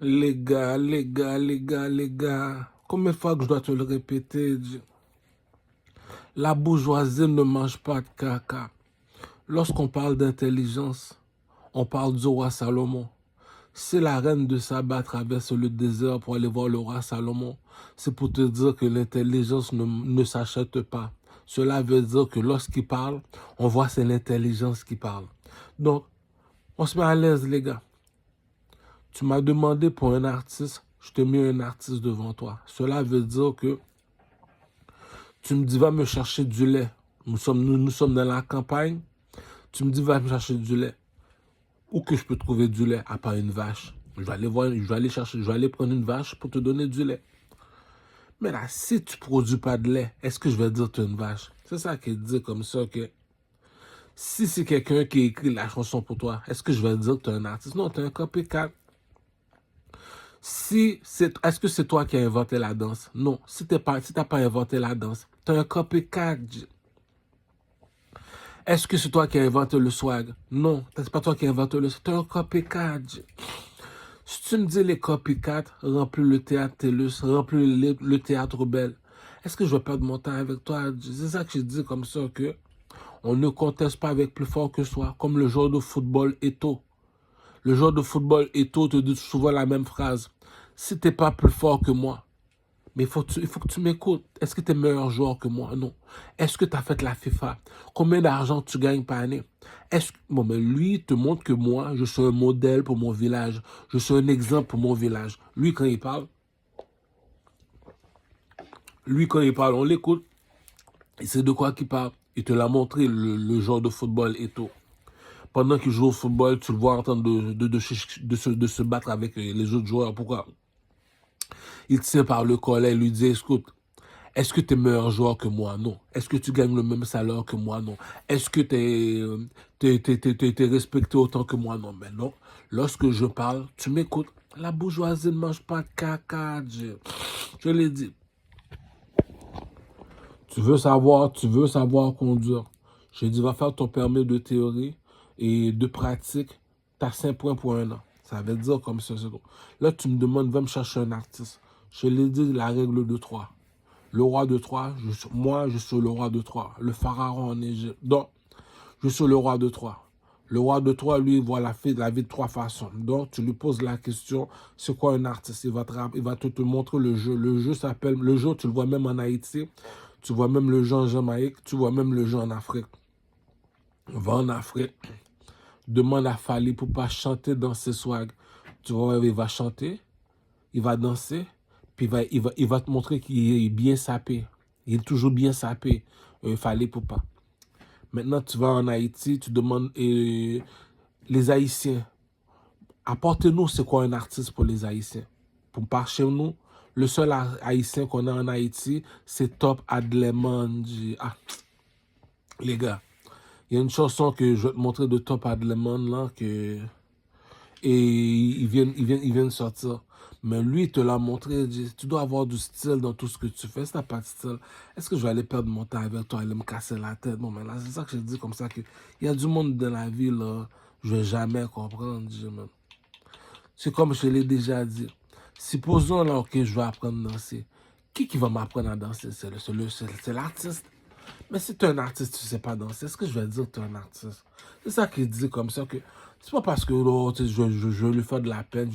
Les gars. Combien de fois que je dois te le répéter? La bourgeoisie ne mange pas de caca. Lorsqu'on parle d'intelligence, on parle du roi Salomon. Si la reine de Saba traverse le désert pour aller voir le roi Salomon, c'est pour te dire que l'intelligence ne s'achète pas. Cela veut dire que lorsqu'il parle, on voit c'est l'intelligence qui parle. Donc, on se met à l'aise, les gars. Tu m'as demandé pour un artiste, je te mets un artiste devant toi. Cela veut dire que tu me dis, va me chercher du lait. Nous sommes dans la campagne. Tu me dis, va me chercher du lait. Où que je peux trouver du lait à part une vache? Je vais aller voir, je vais aller prendre une vache pour te donner du lait. Mais là, si tu ne produis pas de lait, est-ce que je vais dire que tu es une vache? C'est ça qui dit comme ça que si c'est quelqu'un qui écrit la chanson pour toi, est-ce que je vais dire que tu es un artiste? Non, tu es un copycat. Est-ce que c'est toi qui as inventé la danse? Non. Si tu n'as pas inventé la danse, tu es un copycat. Est-ce que c'est toi qui as inventé le swag? Non, c'est pas toi qui as inventé le swag. Tu es un copycat. Si tu me dis les copycats remplis le théâtre TELUS, remplis le théâtre Belle, est-ce que je vais perdre mon temps avec toi? C'est ça que je dis comme ça, que on ne conteste pas avec plus fort que soi, comme le joueur de football Eto'o. Le joueur de football Eto'o te dit souvent la même phrase. Si tu n'es pas plus fort que moi, mais il faut que tu m'écoutes. Est-ce que tu es meilleur joueur que moi? Non. Est-ce que tu as fait la FIFA? Combien d'argent tu gagnes par année? Bon, mais lui te montre que moi, je suis un modèle pour mon village. Je suis un exemple pour mon village. Lui, quand il parle, on l'écoute. Il sait de quoi qu'il parle. Il te l'a montré, le joueur de football Eto'o. Pendant qu'il joue au football, tu le vois en train de se battre avec les autres joueurs. Pourquoi? Il tient par le collet et lui dit, écoute, est-ce que tu es meilleur joueur que moi? Non. Est-ce que tu gagnes le même salaire que moi? Non. Est-ce que tu es respecté autant que moi? Non. Mais non. Lorsque je parle, tu m'écoutes. La bourgeoisie ne mange pas de caca. Je l'ai dit. Tu veux savoir conduire. Je dit, va faire ton permis de théorie et de pratique. Tu as 5 points pour 1 an. Ça veut dire comme ça. Là, tu me demandes, va me chercher un artiste. Je l'ai dit, la règle de 3. Le roi de Troie, moi, je suis le roi de Troie. Le pharaon en Égypte. Donc, je suis le roi de Troie. Le roi de Troie, lui, voit la vie de 3 façons. Donc, tu lui poses la question, c'est quoi un artiste? Il va te montrer le jeu. Le jeu s'appelle, le jeu, tu le vois même en Haïti. Tu vois même le jeu en Jamaïque. Tu vois même le jeu en Afrique. Va en Afrique. Demande à Fally pour pas chanter dans ses swags. Tu vois, il va chanter. Il va danser. Puis il va te montrer qu'il est bien sapé. Il est toujours bien sapé. Fally Poupa. Maintenant, tu vas en Haïti, tu demandes les Haïtiens. Apportez-nous c'est quoi un artiste pour les Haïtiens. Pour par chez nous, le seul Haïtien qu'on a en Haïti, c'est Top Adleman. Ah, les gars, il y a une chanson que je vais te montrer de Top Adleman là, et il vient de sortir. Mais lui, il te l'a montré, il dit, tu dois avoir du style dans tout ce que tu fais. Si tu n'as pas de style, est-ce que je vais aller perdre mon temps avec toi, aller me casser la tête? Bon, mais là, c'est ça que je dis comme ça, qu'il y a du monde dans la vie, là, je ne vais jamais comprendre. C'est comme je l'ai déjà dit. Supposons, là, ok, je vais apprendre à danser. Qui va m'apprendre à danser? C'est l'artiste. Mais si tu es un artiste, tu ne sais pas danser, est-ce que je vais dire que tu es un artiste? C'est ça qu'il dit comme ça que... C'est pas parce que oh, je veux lui faire de la peine,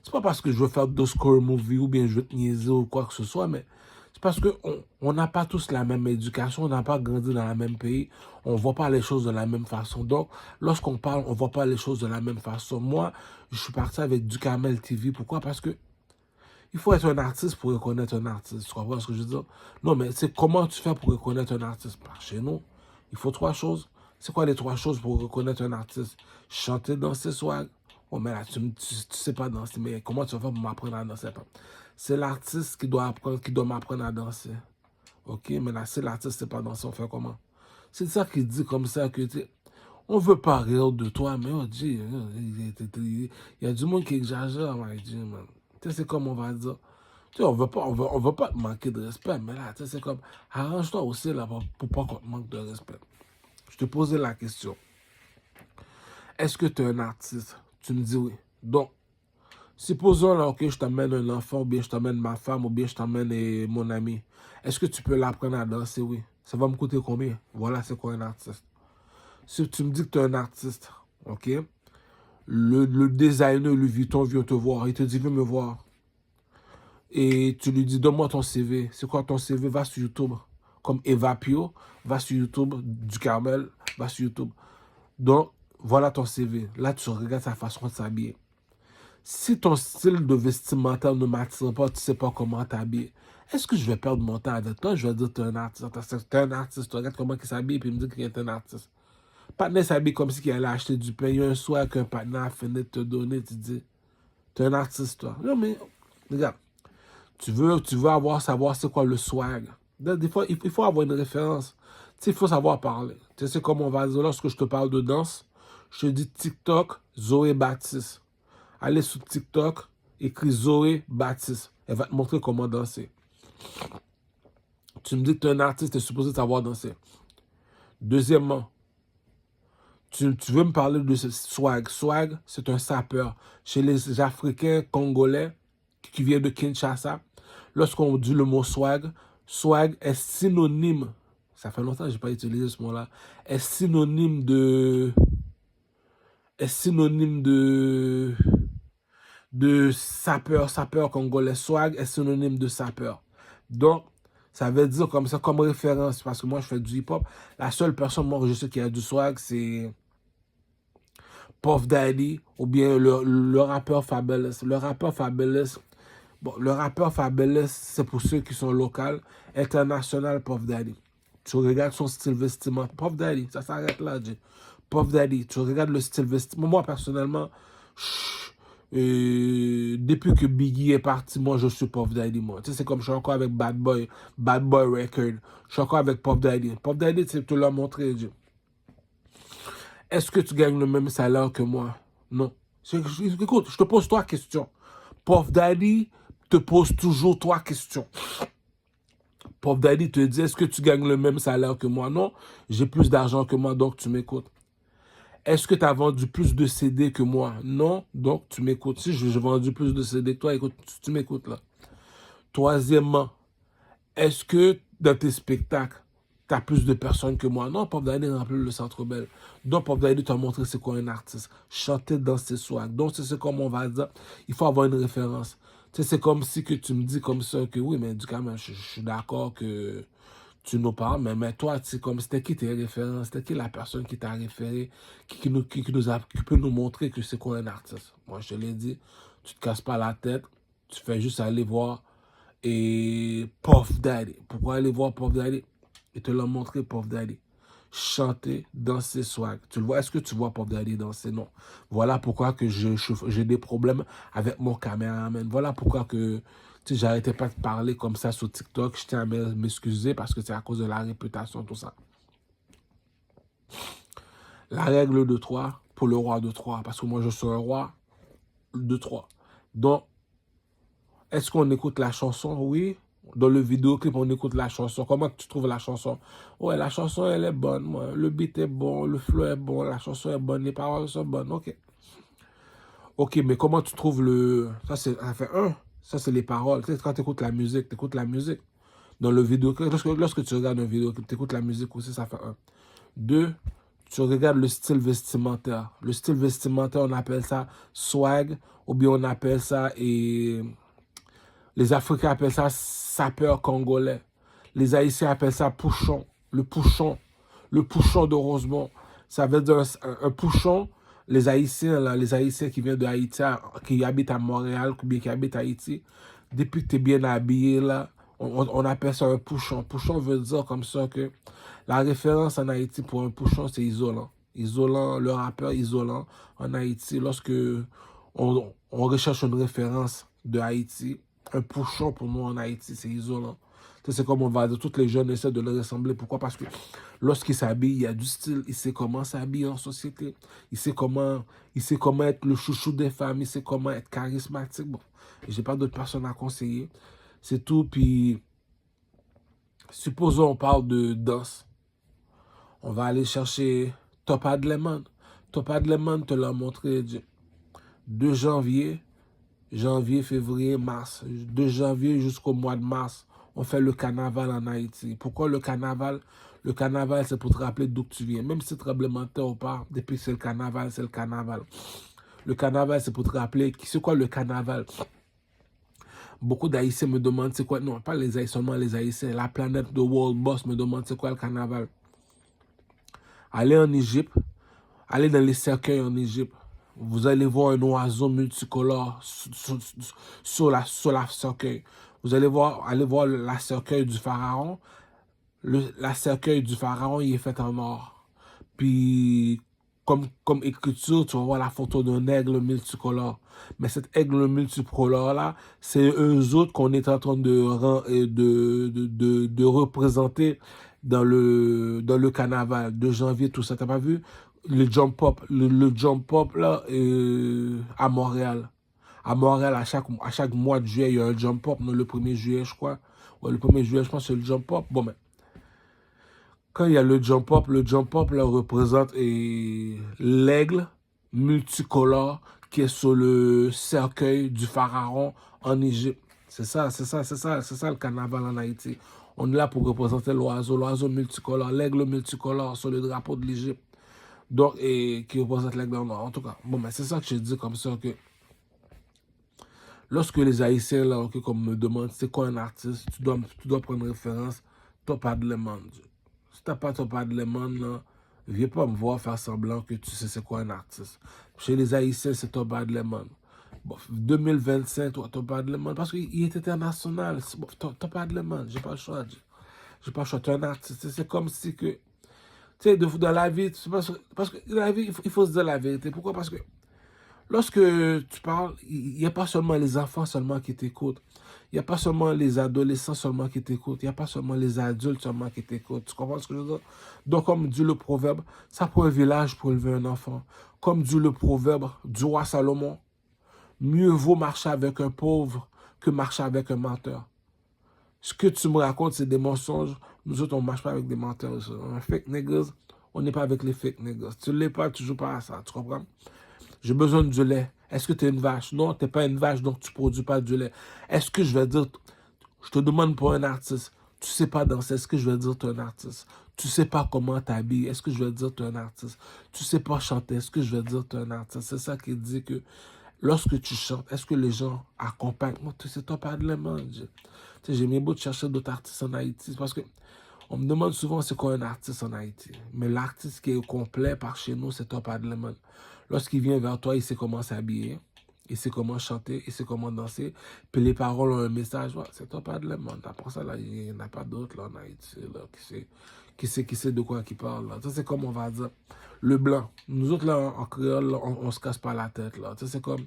C'est pas parce que je veux faire de score movie ou bien je veux te niaiser ou quoi que ce soit, mais c'est parce qu'on n'a pas tous la même éducation, on n'a pas grandi dans le même pays, on ne voit pas les choses de la même façon. Donc, lorsqu'on parle, on ne voit pas les choses de la même façon. Moi, je suis parti avec Ducamel TV. Pourquoi? Parce que il faut être un artiste pour reconnaître un artiste. Tu comprends ce que je veux dire? Non, mais c'est comment tu fais pour reconnaître un artiste? Par chez nous, il faut 3 choses. C'est quoi les 3 choses pour reconnaître un artiste? Chanter, danser, swag. Oh, mais là, tu sais pas danser, mais comment tu vas faire pour m'apprendre à danser? C'est l'artiste qui doit m'apprendre à danser. Ok, mais là, si l'artiste ne sait pas danser, on fait comment? C'est ça qui dit comme ça que on veut pas rire de toi, mais on dit, il y a du monde qui exagère, my G, man. Tu sais, c'est comme on va dire. Tu sais, on veut pas te manquer de respect, mais là, tu sais, c'est comme, arrange-toi aussi là pour pas qu'on te manque de respect. Je te posais la question. Est-ce que tu es un artiste? Tu me dis oui. Donc, Supposons là, ok, je t'emmène un enfant, ou bien je t'emmène ma femme, ou bien je t'emmène mon ami. Est-ce que tu peux l'apprendre à danser? Oui. Ça va me coûter combien? Voilà, c'est quoi un artiste. Si tu me dis que tu es un artiste, ok, le designer Louis Vuitton vient te voir, il te dit, viens me voir. Et tu lui dis, donne-moi ton CV. C'est quoi ton CV? Va sur YouTube. Comme Eva Pio, va sur YouTube, du Carmel, va sur YouTube. Donc, voilà ton CV. Là, tu regardes sa façon de s'habiller. Si ton style de vestimentaire ne m'attire pas, tu ne sais pas comment t'habiller, est-ce que je vais perdre mon temps avec toi? Je vais dire que tu es un artiste. Tu es un artiste. Tu regardes comment il s'habille et il me dit qu'il est un artiste. Patna s'habille comme si il allait acheter du pain. Il y a un soir qu'un patna a fini de te donner. Tu dis, tu es un artiste, toi. Non, mais regarde, savoir c'est quoi le swag. Des fois, il faut avoir une référence. Tu sais, il faut savoir parler. Tu sais comment on va dire lorsque je te parle de danse? Je te dis TikTok, Zoé Baptiste. Allez sur TikTok, écris Zoé Baptiste. Elle va te montrer comment danser. Tu me dis que tu es un artiste, tu es supposé savoir danser. Deuxièmement, tu veux me parler de ce swag. Swag, c'est un sapeur. Chez les Africains congolais qui viennent de Kinshasa, lorsqu'on dit le mot swag, swag est synonyme, ça fait longtemps que je n'ai pas utilisé ce mot-là, est synonyme de sapeur congolais. Swag est synonyme de sapeur. Donc, ça veut dire comme ça, comme référence, parce que moi, je fais du hip-hop. La seule personne, moi, que je sais qui a du swag, c'est Puff Daddy ou bien le rappeur Fabulous. Le rappeur Fabulous, c'est pour ceux qui sont locaux. International, Puff Daddy. Tu regardes son style vestimentaire. Puff Daddy, ça s'arrête là, Jay. Puff Daddy, tu regardes le style vestimentaire. Moi, personnellement, depuis que Biggie est parti, moi, je suis Puff Daddy, moi. Tu sais, c'est comme je suis encore avec Bad Boy Record. Je suis encore avec Puff Daddy. Puff Daddy, tu te l'as montré, Jay. Est-ce que tu gagnes le même salaire que moi? Non. Écoute, je te pose trois questions. Puff Daddy te pose toujours trois questions. Puff Daddy te dit, est-ce que tu gagnes le même salaire que moi? Non, j'ai plus d'argent que moi, donc tu m'écoutes. Est-ce que tu as vendu plus de CD que moi? Non, donc tu m'écoutes. Si j'ai vendu plus de CD que toi, écoute, tu m'écoutes là. Troisièmement, est-ce que dans tes spectacles, tu as plus de personnes que moi? Non, Puff Daddy remplit le Centre Bell. Donc, Puff Daddy t'a montré c'est quoi un artiste. Chanter dans ses swags. Donc, c'est comme on va dire, il faut avoir une référence. Tu sais, c'est comme si que tu me dis comme ça que oui, mais du coup, je suis d'accord que tu nous parles, mais toi, tu sais, comme c'était qui tes références, c'était qui la personne qui t'a référé, qui peut nous montrer que c'est quoi un artiste. Moi, je te l'ai dit, tu te casses pas la tête, tu fais juste aller voir et Puff Daddy. Pourquoi aller voir Puff Daddy? Et te l'a montré, Puff Daddy. Chanter, danser, swag. Tu le vois? Est-ce que tu vois Puff Daddy danser? Non. Voilà pourquoi que j'ai des problèmes avec mon caméraman. Voilà pourquoi que j'arrêtais pas de parler comme ça sur TikTok. Je tiens à m'excuser parce que c'est à cause de la réputation, tout ça. La règle de 3 pour le roi de 3. Parce que moi, je suis un roi de 3. Donc, est-ce qu'on écoute la chanson? Oui. Dans le vidéoclip, on écoute la chanson. Comment tu trouves la chanson? Ouais, la chanson, elle est bonne. Moi. Le beat est bon, le flow est bon, la chanson est bonne, les paroles sont bonnes. OK. OK, mais comment tu trouves le... Ça fait un. Ça, c'est les paroles. Tu sais, quand tu écoutes la musique, tu écoutes la musique. Dans le vidéoclip, lorsque tu regardes un vidéoclip, tu écoutes la musique aussi, ça fait un. Deux, tu regardes le style vestimentaire. Le style vestimentaire, on appelle ça swag, ou bien on appelle ça... Les Africains appellent ça sapeur congolais. Les Haïtiens appellent ça pouchon. Le pouchon de Rosemont. Ça veut dire un pouchon. Les Haïtiens, là, les Haïtiens qui viennent de Haïti, qui habitent à Montréal, ou bien qui habitent à Haïti, depuis que tu es bien habillé, là, on appelle ça un pouchon. Pouchon veut dire comme ça que la référence en Haïti pour un pouchon, c'est isolant. Isolant, le rappeur isolant en Haïti, lorsque on recherche une référence de Haïti, un pouchon pour nous en Haïti, c'est isolant. C'est comme on va dire, toutes les jeunes essaient de le ressembler. Pourquoi? Parce que lorsqu'il s'habille, il y a du style. Il sait comment s'habiller en société. Il sait comment être le chouchou des femmes. Il sait comment être charismatique. Bon, j'ai pas d'autres personnes à conseiller. C'est tout. Puis, supposons on parle de danse. On va aller chercher Top Adleman. Top Adleman te l'a montré 2 janvier. janvier, février, mars. De janvier jusqu'au mois de mars, on fait le carnaval en Haïti. Pourquoi le carnaval? Le carnaval, c'est pour te rappeler d'où tu viens. Même si c'est tremblement de terre ou pas, depuis que c'est le carnaval, c'est le carnaval. Le carnaval, c'est pour te rappeler, c'est quoi le carnaval? Beaucoup d'Haïtiens me demandent c'est quoi, non, pas les Haïtiens, seulement les Haïtiens, la planète de World Boss me demande c'est quoi le carnaval. Allez en Égypte, allez dans les cercueils en Égypte, vous allez voir un oiseau multicolore sur la cercueil. Vous allez aller voir la cercueil du pharaon. La cercueil du pharaon, il est fait en or. Puis, comme écriture, tu vas voir la photo d'un aigle multicolore. Mais cet aigle multicolore-là, c'est eux autres qu'on est en train de représenter dans le carnaval de janvier, tout ça. T'as pas vu? Le jump up, le jump up là, à Montréal. À Montréal, à chaque mois de juillet, il y a un jump up. Non, le 1er juillet, je crois. Ouais, le 1er juillet, je pense que c'est le jump up. Bon, mais quand il y a le jump up là, représente l'aigle multicolore qui est sur le cercueil du pharaon en Égypte. C'est ça le carnaval en Haïti. On est là pour représenter l'oiseau multicolore, l'aigle multicolore sur le drapeau de l'Égypte. Donc, et qui représente l'aigle en or. En tout cas, bon, mais c'est ça que je dis comme ça que lorsque les Haïtiens, là, comme me demandent c'est quoi un artiste, tu dois prendre référence, Top Adleman. Si t'as pas Top Adleman, là, viens pas me voir faire semblant que tu sais c'est quoi un artiste. Chez les Haïtiens, c'est Top Adleman. Bon, 2025, toi, Top Adleman, parce qu'il est international. Bon, Top Adleman, j'ai pas le choix. J'ai pas le choix, tu es un artiste. C'est comme si que, tu sais, dans la vie, parce que dans la vie, il faut se dire la vérité. Pourquoi? Parce que lorsque tu parles, il n'y a pas seulement les enfants seulement qui t'écoutent. Il n'y a pas seulement les adolescents seulement qui t'écoutent. Il n'y a pas seulement les adultes seulement qui t'écoutent. Tu comprends ce que je veux dire? Donc, comme dit le proverbe, ça prend un village pour élever un enfant. Comme dit le proverbe du roi Salomon, mieux vaut marcher avec un pauvre que marcher avec un menteur. Ce que tu me racontes, c'est des mensonges. Nous autres, on ne marche pas avec des menteurs. Un fake niggas, on n'est pas avec les fake niggas. Tu ne l'es pas, tu ne joues pas à ça. Tu comprends? J'ai besoin du lait. Est-ce que tu es une vache? Non, tu n'es pas une vache, donc tu ne produis pas du lait. Est-ce que je vais dire, je te demande pour un artiste, tu ne sais pas danser, est-ce que je vais dire tu es un artiste? Tu ne sais pas comment t'habiller, est-ce que je vais dire tu es un artiste? Tu ne sais pas chanter, est-ce que je vais dire tu es un artiste? C'est ça qui dit que lorsque tu chantes, est-ce que les gens accompagnent? Moi, tu sais, toi, pas de l'aimant. J'ai mis beau de chercher d'autres artistes en Haïti parce que on me demande souvent c'est quoi un artiste en Haïti. Mais l'artiste qui est complet par chez nous, c'est Top Adleman. Lorsqu'il vient vers toi, il sait comment s'habiller, il sait comment chanter, il sait comment danser. Puis les paroles ont un message. Ouais, c'est Top Adleman. Après ça, là, il n'y en a pas d'autres là, en Haïti là, qui sait de quoi il parle. Là. Ça, c'est comme on va dire le blanc. Nous autres, là, en créole, là, on se casse pas la tête. Là. Ça, c'est comme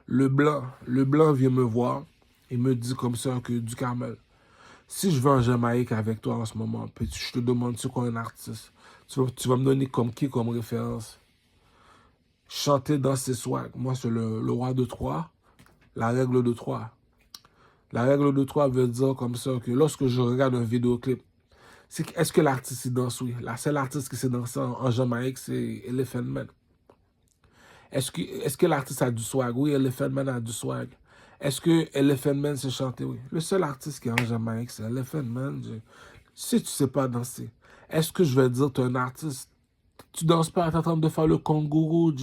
le blanc. Le blanc vient me voir et me dit comme ça que du Carmel. Si je vais en Jamaïque avec toi en ce moment, puis je te demande c'est quoi un artiste, tu vas me donner comme qui comme référence? Chanter dans ses swags. Moi, c'est le roi de Troie, la règle de Troie. La règle de Troie veut dire comme ça que lorsque je regarde un vidéoclip, est-ce que l'artiste il danse? Oui. La seule artiste qui s'est dansé en Jamaïque, c'est Elephant Man. Est-ce que l'artiste a du swag? Oui, Elephant Man a du swag. Est-ce que Elephant Man sait chanter? Oui. Le seul artiste qui est en Jamaïque, c'est Elephant Man. Si tu ne sais pas danser, est-ce que je vais dire tu es un artiste? Tu danses pas, tu es en train de faire le kangourou.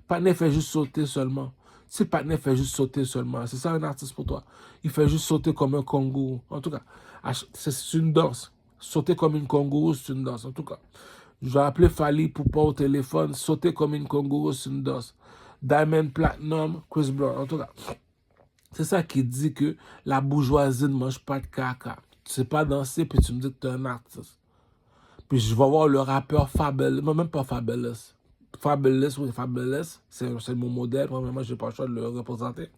Patnais fait juste sauter seulement. Si Patnais fait juste sauter seulement, c'est ça un artiste pour toi. Il fait juste sauter comme un kangourou. En tout cas, c'est une danse. Sauter comme une kangourou, c'est une danse. En tout cas, je vais appeler Fali pour pas au téléphone. Sauter comme une kangourou, c'est une danse. Diamond Platinum, Chris Brown. En tout cas, c'est ça qui dit que la bourgeoisie ne mange pas de caca. Tu sais pas danser, puis tu me dis que tu es un artiste. Puis je vais voir le rappeur Fabulous, non, même pas Fabulous. Fabulous, oui, Fabulous, c'est mon modèle. Premièrement, je n'ai pas le choix de le représenter.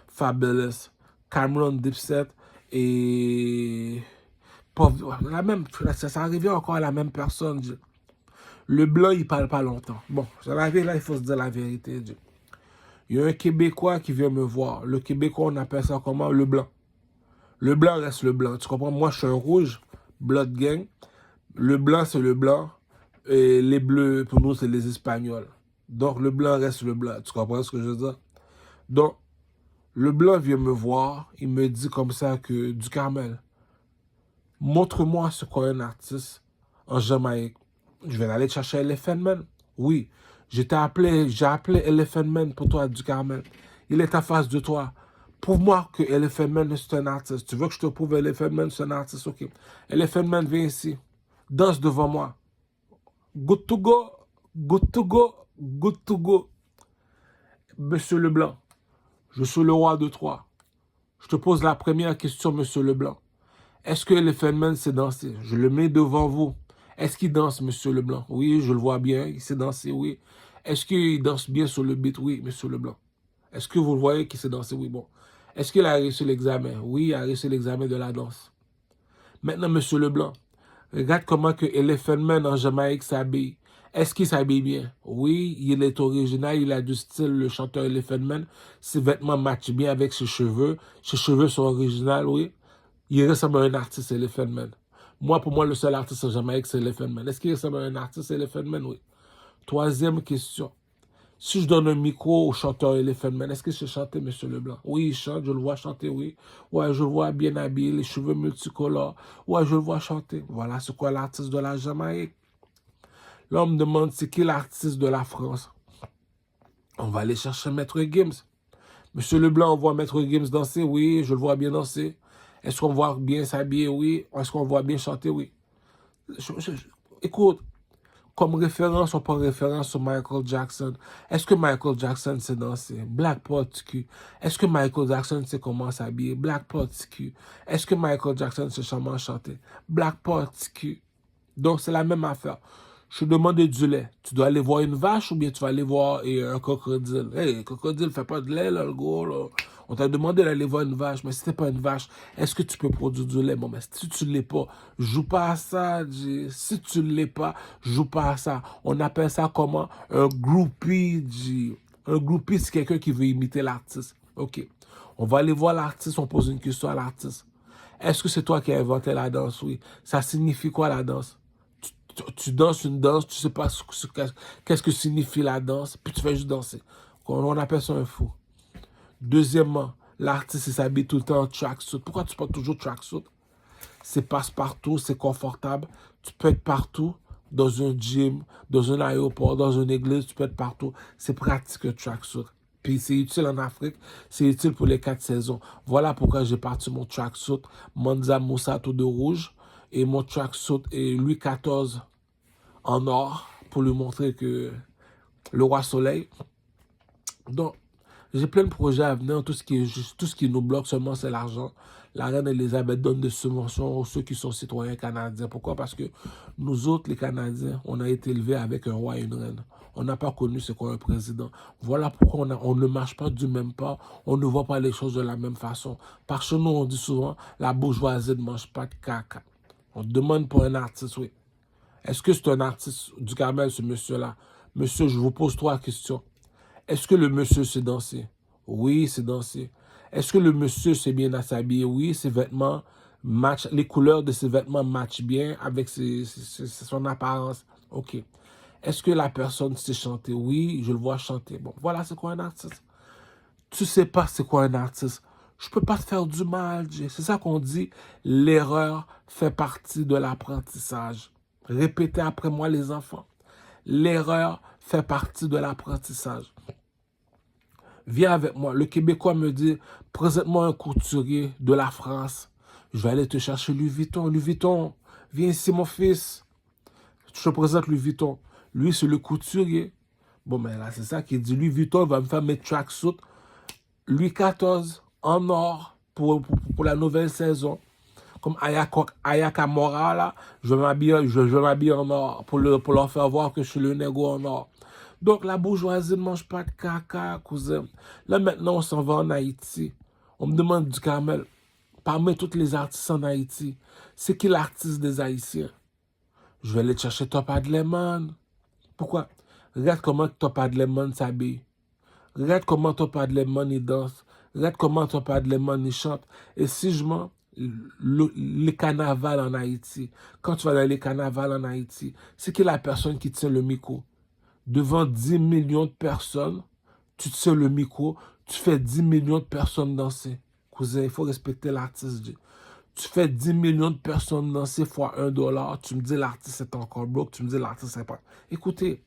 Fabulous, Cameron Dipset et... La même, ça arrivait encore à la même personne. Le blanc, il parle pas longtemps. Bon, là, il faut se dire la vérité. Il y a un Québécois qui vient me voir. Le Québécois, on appelle ça comment? Le blanc. Le blanc reste le blanc. Tu comprends? Moi, je suis un rouge, Blood Gang. Le blanc, c'est le blanc. Et les bleus, pour nous, c'est les Espagnols. Donc, le blanc reste le blanc. Tu comprends ce que je veux dire? Donc, Le blanc vient me voir, il me dit comme ça que, du Carmel, montre-moi ce qu'est un artiste en Jamaïque. Je vais aller chercher Elephant Man. Oui, j'ai appelé Elephant Man pour toi, du Carmel. Il est en face de toi. Prouve-moi que Elephant Man est un artiste. Tu veux que je te prouve Elephant Man c'est un artiste? Ok. Elephant Man, viens ici. Danse devant moi. Good to go, good to go, good to go. Monsieur Leblanc, je suis le roi de Troie. Je te pose la première question, Monsieur Leblanc. Est-ce que Elephant Man sait danser? Je le mets devant vous. Est-ce qu'il danse, Monsieur Leblanc? Oui, je le vois bien. Il sait danser, oui. Est-ce qu'il danse bien sur le beat? Oui, Monsieur Leblanc. Est-ce que vous le voyez qu'il sait danser? Oui, bon. Est-ce qu'il a réussi l'examen? Oui, il a réussi l'examen de la danse. Maintenant, Monsieur Leblanc, regarde comment que Elephant Man en Jamaïque s'habille. Est-ce qu'il s'habille bien? Oui, il est original, il a du style, le chanteur Elephant Man. Ses vêtements matchent bien avec ses cheveux. Ses cheveux sont originaux, oui. Il ressemble à un artiste, Elephant Man. Moi, pour moi, le seul artiste en Jamaïque, c'est Elephant Man. Est-ce qu'il ressemble à un artiste, Elephant Man? Oui. Troisième question. Si je donne un micro au chanteur Elephant Man, est-ce que je chante, Monsieur Leblanc? Oui, il chante, je le vois chanter, oui. Ouais, je le vois bien habillé, les cheveux multicolores. Ouais, je le vois chanter. Voilà, c'est quoi l'artiste de la Jamaïque? Là, on me demande c'est qui l'artiste de la France. On va aller chercher Maître Gims. Monsieur Leblanc, on voit Maître Gims danser? Oui, je le vois bien danser. Est-ce qu'on voit bien s'habiller? Oui. Est-ce qu'on voit bien chanter? Oui. Écoute, comme référence, on prend référence sur Michael Jackson. Est-ce que Michael Jackson sait danser? Black Pot-Q. Est-ce que Michael Jackson sait comment s'habiller? Black Pot-Q. Est-ce que Michael Jackson sait comment chanter? Black Pot-Q. Donc, c'est la même affaire. Je te demande du lait. Tu dois aller voir une vache ou bien tu vas aller voir un crocodile? Hey, crocodile, fais pas de lait, là, le gros, là. On t'a demandé d'aller voir une vache, mais si t'es pas une vache, est-ce que tu peux produire du lait? Bon, mais si tu ne l'es pas, joue pas à ça. Si tu ne l'es pas, joue pas à ça. On appelle ça comment? Un groupie, G. Un groupie, c'est quelqu'un qui veut imiter l'artiste. OK. On va aller voir l'artiste, on pose une question à l'artiste. Est-ce que c'est toi qui as inventé la danse? Oui. Ça signifie quoi la danse? Tu danses une danse, tu sais pas qu'est-ce que signifie la danse, puis tu fais juste danser. On appelle ça un fou. Deuxièmement, l'artiste s'habille tout le temps en tracksuit. Pourquoi tu portes toujours tracksuit? C'est passe-partout, c'est confortable. Tu peux être partout, dans un gym, dans un aéroport, dans une église, tu peux être partout. C'est pratique un tracksuit. Puis c'est utile en Afrique, c'est utile pour les 4 saisons. Voilà pourquoi j'ai parti mon tracksuit Monza Mossato de rouge et mon tracksuit est Louis XIV en or pour lui montrer que le roi soleil. Donc, j'ai plein de projets à venir. Tout ce qui nous bloque seulement, c'est l'argent. La reine Elisabeth donne des subventions aux ceux qui sont citoyens canadiens. Pourquoi? Parce que nous autres, les Canadiens, on a été élevés avec un roi et une reine. On n'a pas connu ce qu'est un président. Voilà pourquoi on ne marche pas du même pas. On ne voit pas les choses de la même façon. Parce que nous, on dit souvent, la bourgeoisie ne mange pas de caca. On demande pour un artiste, oui. Est-ce que c'est un artiste du Carmel, ce monsieur-là? Monsieur, je vous pose 3 questions. Est-ce que le monsieur sait danser? Oui, c'est danser. Est-ce que le monsieur sait bien s'habiller? Oui, ses vêtements matchent, les couleurs de ses vêtements matchent bien avec son apparence. OK. Est-ce que la personne sait chanter? Oui, je le vois chanter. Bon, voilà, c'est quoi un artiste? Tu sais pas c'est quoi un artiste. Je peux pas te faire du mal, Jay. C'est ça qu'on dit. L'erreur fait partie de l'apprentissage. Répétez après moi, les enfants. L'erreur fait partie de l'apprentissage. Viens avec moi. Le Québécois me dit, présente-moi un couturier de la France. Je vais aller te chercher Louis Vuitton. Louis Vuitton, viens ici, mon fils. Je te présente Louis Vuitton. Lui, c'est le couturier. Bon, mais là, c'est ça qu'il dit. Louis Vuitton va me faire mes tracksuits. Louis XIV, en or, pour la nouvelle saison. Comme Ayaka Mora, là, je vais m'habiller en or pour leur faire voir que je suis le négo en or. Donc, la bourgeoisie ne mange pas de caca, cousin. Là, maintenant, on s'en va en Haïti. On me demande du Carmel, parmi tous les artistes en Haïti, c'est qui l'artiste des Haïtiens? Je vais aller chercher Top Adleman. Pourquoi? Regarde comment Top Adleman s'habille. Regarde comment Top Adleman il danse. Regarde comment Top Adleman il chante. Et si je mens, les carnavals en Haïti, quand tu vas dans les carnavals en Haïti, c'est qui la personne qui tient le micro? Devant 10 millions de personnes, tu te sers le micro, tu fais 10 millions de personnes danser. Cousin, il faut respecter l'artiste. Tu fais 10 millions de personnes danser fois $1, tu me dis l'artiste est encore broke, tu me dis l'artiste est pas. Écoutez,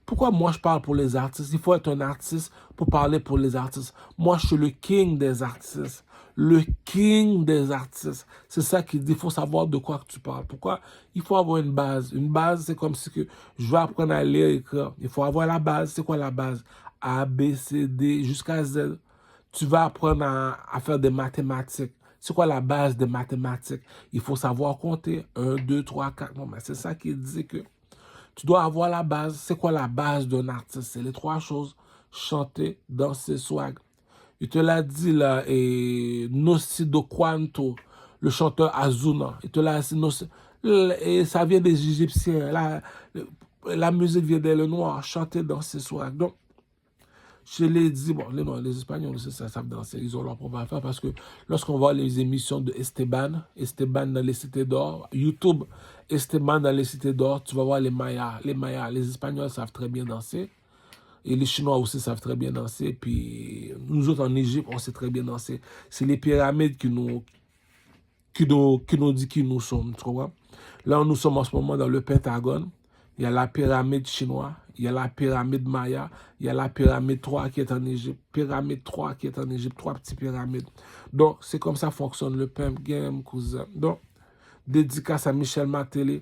pourquoi moi je parle pour les artistes? Il faut être un artiste pour parler pour les artistes. Moi, je suis le king des artistes. Le king des artistes. C'est ça qu'il dit. Il faut savoir de quoi que tu parles. Pourquoi? Il faut avoir une base. Une base, c'est comme si que je vais apprendre à lire et écrire. Il faut avoir la base. C'est quoi la base? A, B, C, D, jusqu'à Z. Tu vas apprendre à faire des mathématiques. C'est quoi la base des mathématiques? Il faut savoir compter. 1, 2, 3, 4. Non, mais c'est ça qu'il dit que tu dois avoir la base. C'est quoi la base d'un artiste? C'est les trois choses. Chanter, danser, swag. Il te l'a dit là, et Nocido Quanto, le chanteur Azuna. Il te l'a dit, et ça vient des Égyptiens. La musique vient des Noirs. Chanter, danser, swag. Donc, je l'ai dit, bon, les Espagnols aussi, ça savent danser, ils ont leur propre affaire parce que lorsqu'on voit les émissions de Esteban dans les cités d'or, YouTube, Esteban dans les cités d'or, tu vas voir les Mayas. Les Espagnols savent très bien danser et les Chinois aussi savent très bien danser. Puis nous autres en Égypte, on sait très bien danser. C'est les pyramides qui nous dit qui nous sommes, tu vois. Là, nous sommes en ce moment dans le Pentagone. Il y a la pyramide chinoise, il y a la pyramide Maya, il y a la pyramide 3 qui est en Égypte. Pyramide 3 qui est en Égypte, 3 petites pyramides. Donc, c'est comme ça fonctionne le Pimp Game, cousin. Donc, dédicace à Michel Martelly.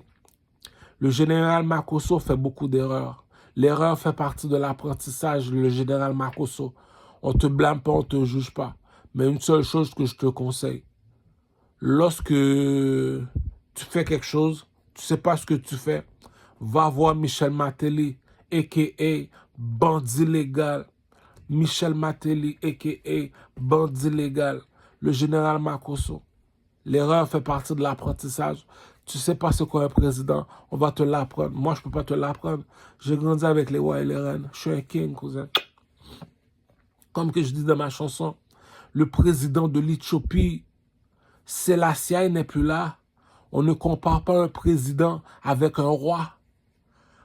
Le général Makosso fait beaucoup d'erreurs. L'erreur fait partie de l'apprentissage, le général Makosso. On te blâme pas, on te juge pas. Mais une seule chose que je te conseille, lorsque tu fais quelque chose, tu sais pas ce que tu fais, va voir Michel Martelly, a.k.a. bandit légal. Michel Martelly, a.k.a. bandit légal. Le général Makosso. L'erreur fait partie de l'apprentissage. Tu sais pas ce qu'est un président, on va te l'apprendre. Moi, je peux pas te l'apprendre. J'ai grandi avec les rois et les reines. Je suis un king, cousin. Comme que je dis dans ma chanson, le président de l'Éthiopie, Sélassie n'est plus là. On ne compare pas un président avec un roi.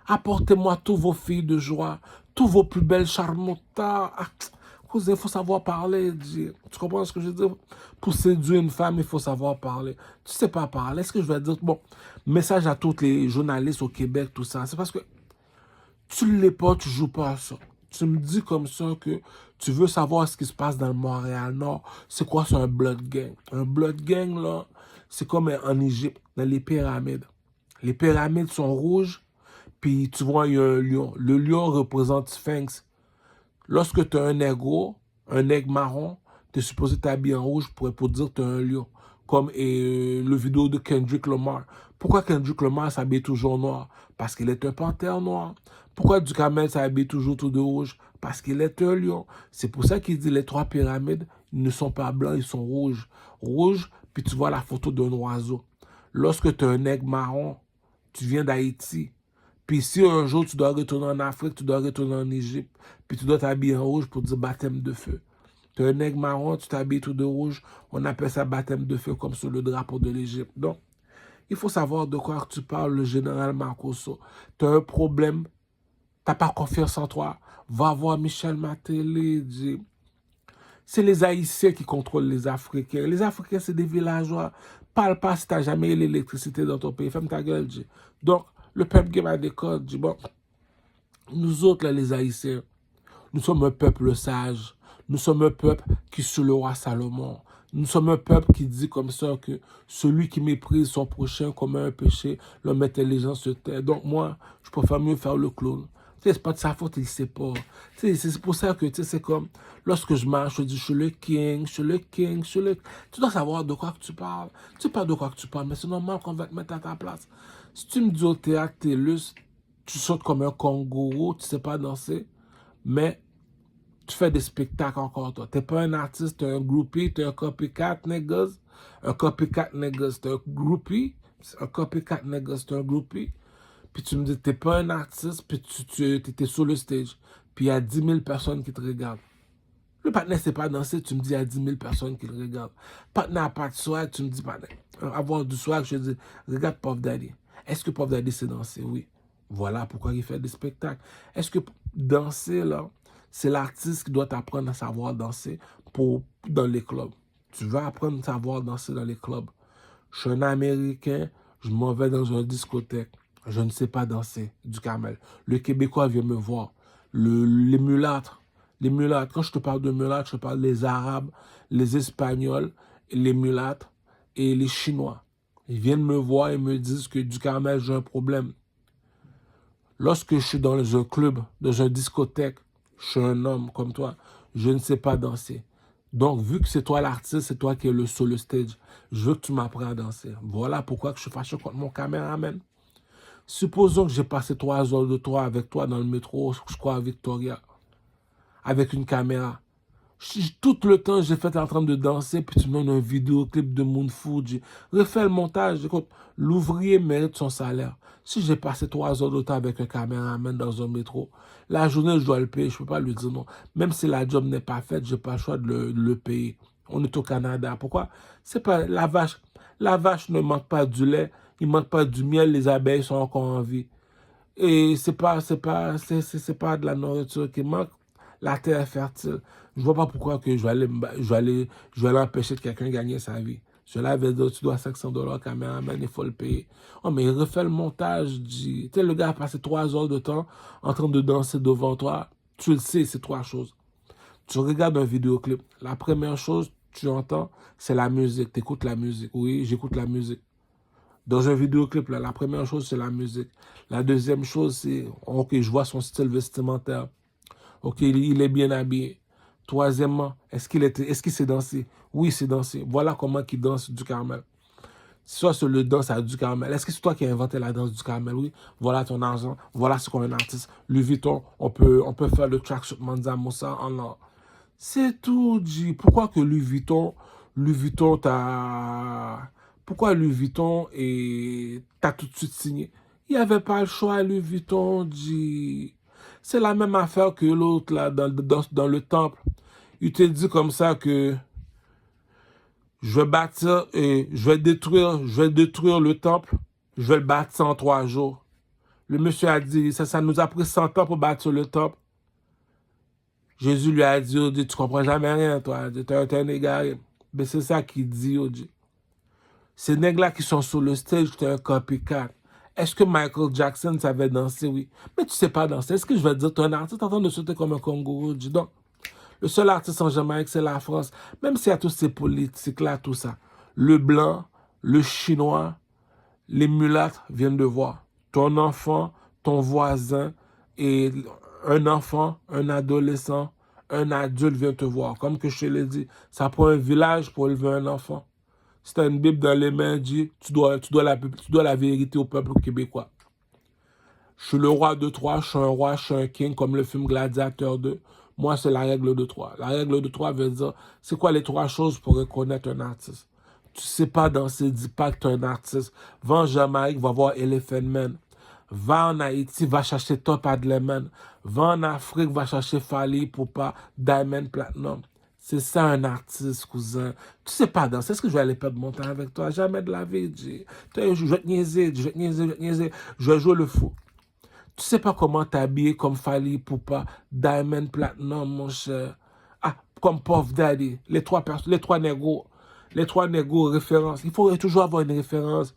Apportez-moi tous vos filles de joie, tous vos plus belles charmantes. Il faut savoir parler. Tu comprends ce que je veux dire? Pour séduire une femme, il faut savoir parler. Tu sais pas parler. Est-ce que je vais dire, bon, message à tous les journalistes au Québec, tout ça. C'est parce que tu ne l'es pas, tu ne joues pas à ça. Tu me dis comme ça que tu veux savoir ce qui se passe dans le Montréal-Nord. C'est quoi, c'est un blood gang? Un blood gang, là, c'est comme en Égypte, dans les pyramides. Les pyramides sont rouges, puis tu vois, il y a un lion. Le lion représente Sphinx. Lorsque tu as un nègre marron, tu es supposé t'habiller en rouge pour dire que tu as un lion. Comme le vidéo de Kendrick Lamar. Pourquoi Kendrick Lamar s'habille toujours noir? Parce qu'il est un panthère noir. Pourquoi Ducamel s'habille toujours tout de rouge? Parce qu'il est un lion. C'est pour ça qu'il dit les trois pyramides, ils ne sont pas blancs, ils sont rouges. Rouge, puis tu vois la photo d'un oiseau. Lorsque tu as un aigle marron, tu viens d'Haïti. Puis si un jour tu dois retourner en Afrique, tu dois retourner en Égypte, puis tu dois t'habiller en rouge pour dire baptême de feu. Tu as un aigle marron, tu t'habilles tout de rouge, on appelle ça baptême de feu comme sur le drapeau de l'Égypte. Donc, il faut savoir de quoi tu parles, le général Makosso. Tu as un problème, tu n'as pas confiance en toi, va voir Michel Martelly, dis. C'est les Haïtiens qui contrôlent les Africains. Les Africains, c'est des villageois. Parle pas si tu n'as jamais eu l'électricité dans ton pays. Ferme ta gueule, dis. Donc, le peuple game a des codes, dis. Bon, nous autres, là, les Haïtiens, nous sommes un peuple sage. Nous sommes un peuple qui suit le roi Salomon. Nous sommes un peuple qui dit comme ça que celui qui méprise son prochain commet un péché, l'homme intelligent se tait. Donc moi, je préfère mieux faire le clown. C'est pas de sa faute, il ne sait pas. C'est pour ça que c'est comme, lorsque je marche, je dis, je suis le king, je suis le king, je suis le... Tu dois savoir de quoi que tu parles. Tu sais pas de quoi que tu parles, mais c'est normal qu'on va te mettre à ta place. Si tu me dis au théâtre, t'es luce, tu sautes comme un kangourou, tu sais pas danser, mais tu fais des spectacles encore, toi. T'es pas un artiste, t'es un groupie, t'es un copycat, niggas. Un copycat, niggas, t'es un groupie. Un copycat, niggas, t'es un groupie. Puis tu me dis, t'es pas un artiste, puis tu étais sur le stage. Puis il y a 10 000 personnes qui te regardent. Le partenaire ne sait pas danser, tu me dis, il y a 10 000 personnes qui le regardent. Le partenaire n'a pas de swag, tu me dis, partenaire, avoir du swag, je dis, regarde Puff Daddy. Est-ce que Puff Daddy sait danser? Oui. Voilà pourquoi il fait des spectacles. Est-ce que danser, là, c'est l'artiste qui doit t'apprendre à savoir danser dans les clubs. Tu veux apprendre à savoir danser dans les clubs. Je suis un Américain, je m'en vais dans une discothèque. Je ne sais pas danser du camel. Le Québécois vient me voir. Les mulâtres. Les mulâtres. Quand je te parle de mulâtres, je te parle des Arabes, les Espagnols, les mulâtres et les Chinois. Ils viennent me voir et me disent que du camel, j'ai un problème. Lorsque je suis dans un club, dans une discothèque, je suis un homme comme toi, je ne sais pas danser. Donc, vu que c'est toi l'artiste, c'est toi qui es sur le stage, je veux que tu m'apprennes à danser. Voilà pourquoi je suis fâché contre mon caméraman. Supposons que j'ai passé 3 heures de toi avec toi dans le métro, je crois à Victoria, avec une caméra. Tout le temps, j'ai fait en train de danser, puis tu me donnes un vidéoclip de Moonfood. J'ai refait le montage. Écoute, l'ouvrier mérite son salaire. Si j'ai passé 3 heures de temps avec un caméraman dans un métro, la journée, je dois le payer. Je ne peux pas lui dire non. Même si la job n'est pas faite, je n'ai pas le choix de le payer. On est au Canada. Pourquoi? C'est pas la vache. La vache ne manque pas du lait. Il ne manque pas du miel. Les abeilles sont encore en vie. Et c'est pas de la nourriture qui manque. La terre est fertile. Je vois pas pourquoi que je vais aller empêcher de quelqu'un de gagner sa vie. Cela veut dire tu dois $500 caméraman, il faut le payer. Oh, mais il refait le montage. Tu sais, le gars a passé 3 heures de temps en train de danser devant toi. Tu le sais, c'est 3 choses. Tu regardes un vidéoclip. La première chose, tu entends, c'est la musique. Tu écoutes la musique. Oui, j'écoute la musique. Dans un vidéoclip, là, la première chose, c'est la musique. La deuxième chose, c'est, ok, je vois son style vestimentaire. Ok, il est bien habillé. Troisièmement, est-ce qu'il sait danser? Oui, il sait danser. Voilà comment il danse du Carmel. Soit c'est le danse à du Carmel. Est-ce que c'est toi qui as inventé la danse du Carmel? Oui. Voilà ton argent. Voilà ce qu'on est un artiste. Louis Vuitton, on peut faire le tracksuit Manza Moussa en or. C'est tout, G. Pourquoi que Louis Vuitton Pourquoi Louis Vuitton t'as tout de suite signé? Il n'y avait pas le choix, Louis Vuitton, G. C'est la même affaire que l'autre, là, dans le temple. Il te dit comme ça que je vais bâtir et je vais détruire le temple. Je vais le bâtir en 3 jours. Le monsieur a dit, ça nous a pris 100 ans pour bâtir le temple. Jésus lui a dit, tu comprends jamais rien, toi. Tu es un égaré. Mais c'est ça qu'il dit, Ces nègres-là qui sont sur le stage, tu es un copycat. Est-ce que Michael Jackson savait danser? Oui. Mais tu sais pas danser. Est-ce que je vais te dire, tu es un artiste en train de sauter comme un kangourou? Dis donc. Le seul artiste en Jamaïque, c'est la France. Même s'il y a tous ces politiques-là, tout ça. Le blanc, le chinois, les mulâtres viennent de voir. Ton enfant, ton voisin, et un enfant, un adolescent, un adulte vient te voir. Comme que je te l'ai dit, ça prend un village pour élever un enfant. Si tu as une Bible dans les mains, dis, tu dois la vérité au peuple québécois. Je suis le roi de 3, je suis un roi, je suis un king, comme le film Gladiateur 2. Moi, c'est la règle de 3. La règle de 3 veut dire, c'est quoi les 3 choses pour reconnaître un artiste? Tu sais pas danser, dis pas que tu es un artiste. Va en Jamaïque, va voir Elephant Man. Va en Haïti, va chercher Top Adleman. Va en Afrique, va chercher Fali Poupa, Diamond Platinum. C'est ça un artiste, cousin. Tu sais pas danser. Est-ce que je vais aller perdre mon temps avec toi? Jamais de la vie, je vais te niaiser, je vais te niaiser. Je vais jouer le fou. Tu sais pas comment t'habiller comme Fali Poupa, Diamond Platinum, mon cher. Ah, comme Puff Daddy. Les trois négros. Les 3 négros, références. Il faut toujours avoir une référence.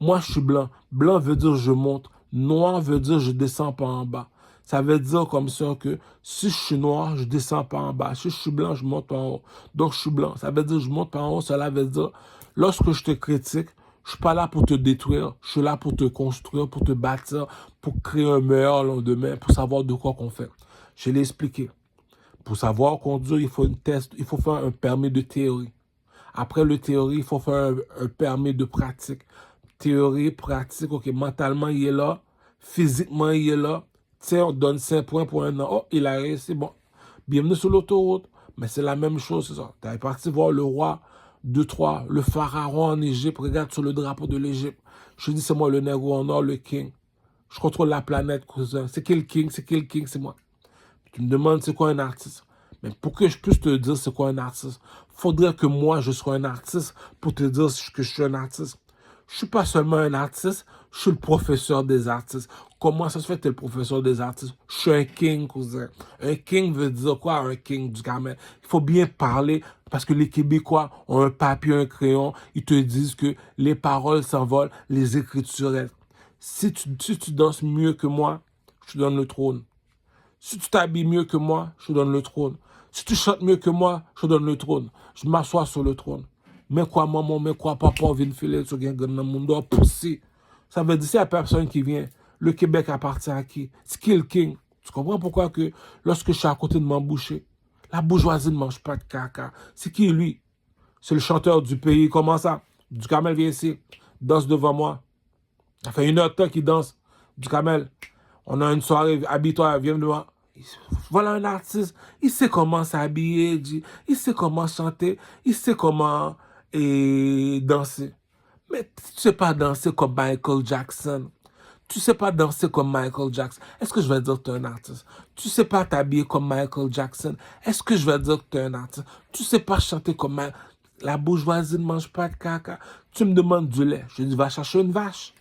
Moi, je suis blanc. Blanc veut dire je monte. Noir veut dire je descends pas en bas. Ça veut dire comme ça que si je suis noir, je descends pas en bas. Si je suis blanc, je monte en haut. Donc, je suis blanc. Ça veut dire je monte pas en haut. Cela veut dire, lorsque je te critique, je suis pas là pour te détruire. Je suis là pour te construire, pour te bâtir, pour créer un meilleur lendemain, pour savoir de quoi qu'on fait. Je l'ai expliqué. Pour savoir conduire, il faut il faut faire un permis de théorie. Après le théorie, il faut faire un permis de pratique. Théorie, pratique, ok, mentalement, il est là. Physiquement, il est là. Tiens, on donne 5 points pour un an. Oh, il a réussi, bon. Bienvenue sur l'autoroute. Mais c'est la même chose, c'est ça. Tu es parti voir le roi de Troie, le pharaon en Égypte. Regarde sur le drapeau de l'Égypte. Je dis, c'est moi le négro en or, le king. Je contrôle la planète, cousin. C'est qui le king? C'est qui le king? C'est moi. Tu me demandes c'est quoi un artiste. Mais pour que je puisse te dire c'est quoi un artiste, faudrait que moi je sois un artiste pour te dire que je suis un artiste. Je suis pas seulement un artiste, je suis le professeur des artistes. Comment ça se fait que tu es le professeur des artistes? Je suis un king, cousin. Un king veut dire quoi, un king du Carmel? Il faut bien parler parce que les Québécois ont un papier, un crayon. Ils te disent que les paroles s'envolent, les écritures restent. Si tu danses mieux que moi, je te donne le trône. Si tu t'habilles mieux que moi, je te donne le trône. Si tu chantes mieux que moi, je te donne le trône. Je m'assois sur le trône. Mais quoi maman, mais quoi papa, vient filer sur un grand monde doit pousser. Ça veut dire, s'il n'y a personne qui vient, le Québec appartient à qui? Skill King. Tu comprends pourquoi que lorsque je suis à côté de mon boucher, la bourgeoisie ne mange pas de caca. C'est qui lui? C'est le chanteur du pays. Comment ça? Du Camel vient ici. Danse devant moi. Ça fait 1 heure de temps qu'il danse. Du Camel. On a une soirée, habille-toi, viens devant. Voilà un artiste, il sait comment s'habiller, il sait comment chanter, il sait comment danser. Mais tu ne sais pas danser comme Michael Jackson. Tu ne sais pas danser comme Michael Jackson. Est-ce que je vais dire que tu es un artiste? Tu ne sais pas t'habiller comme Michael Jackson. Est-ce que je vais dire que tu es un artiste? Tu ne sais pas chanter comme Michael. La bourgeoisie ne mange pas de caca. Tu me demandes du lait. Je dis, va chercher une vache.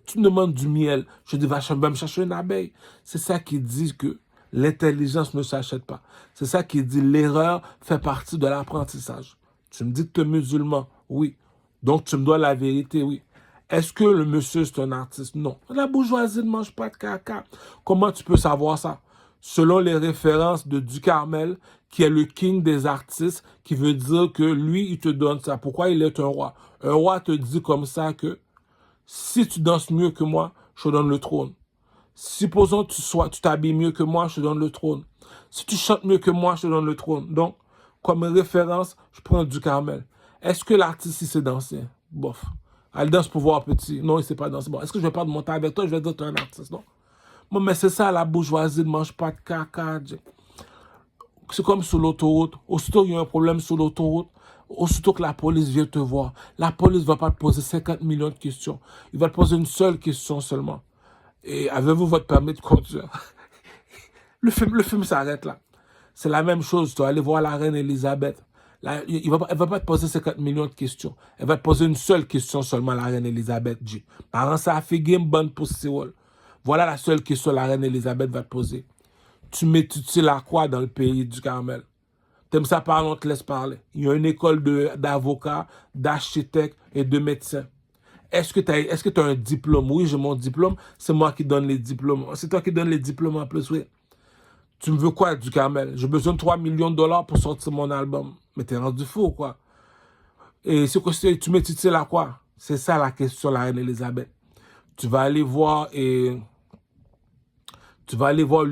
Tu me demandes du miel. Je dis, va me chercher une abeille. C'est ça qui dit que l'intelligence ne s'achète pas. C'est ça qui dit l'erreur fait partie de l'apprentissage. Tu me dis que tu es musulman, oui. Donc tu me dois la vérité, oui. Est-ce que le monsieur c'est un artiste? Non. La bourgeoisie ne mange pas de caca. Comment tu peux savoir ça? Selon les références de Ducarmel, qui est le king des artistes, qui veut dire que lui, il te donne ça. Pourquoi il est un roi? Un roi te dit comme ça que si tu danses mieux que moi, je te donne le trône. Supposons que tu t'habilles mieux que moi, je te donne le trône. Si tu chantes mieux que moi, je te donne le trône. Donc, comme référence, je prends Ducarmel. Est-ce que l'artiste, il sait danser? Bof. Elle danse pour voir petit. Non, il ne sait pas danser. Bon, est-ce que je vais pas monter avec toi? Je vais dire que tu es un artiste, non? Bon, mais c'est ça, la bourgeoisie ne mange pas de caca. C'est comme sur l'autoroute. Aussitôt qu'il y a un problème sur l'autoroute, aussitôt que la police vient te voir, la police ne va pas te poser 50 millions de questions. Il va te poser une seule question seulement. Et avez-vous votre permis de conduire? Le film s'arrête là. C'est la même chose. Tu vas aller voir la reine Elisabeth. Là, elle va pas te poser 50 millions de questions. Elle va te poser une seule question seulement, la reine Elisabeth dit. Par ça a fait game bonne pour Séoul. Voilà la seule question que la reine Elisabeth va te poser. Tu m'étudies la quoi dans le pays du Carmel? T'aimes ça parler, on te laisse parler. Il y a une école d'avocats, d'architectes et de médecins. Est-ce que tu as un diplôme? Oui, j'ai mon diplôme. C'est moi qui donne les diplômes. C'est toi qui donnes les diplômes en plus, oui. Tu me veux quoi, du Carmel? J'ai besoin de 3 millions de dollars pour sortir mon album. Mais t'es rendu fou, quoi. Et c'est quoi, tu m'étudies là, quoi? C'est ça la question, la reine Elisabeth. Tu vas aller voir Louis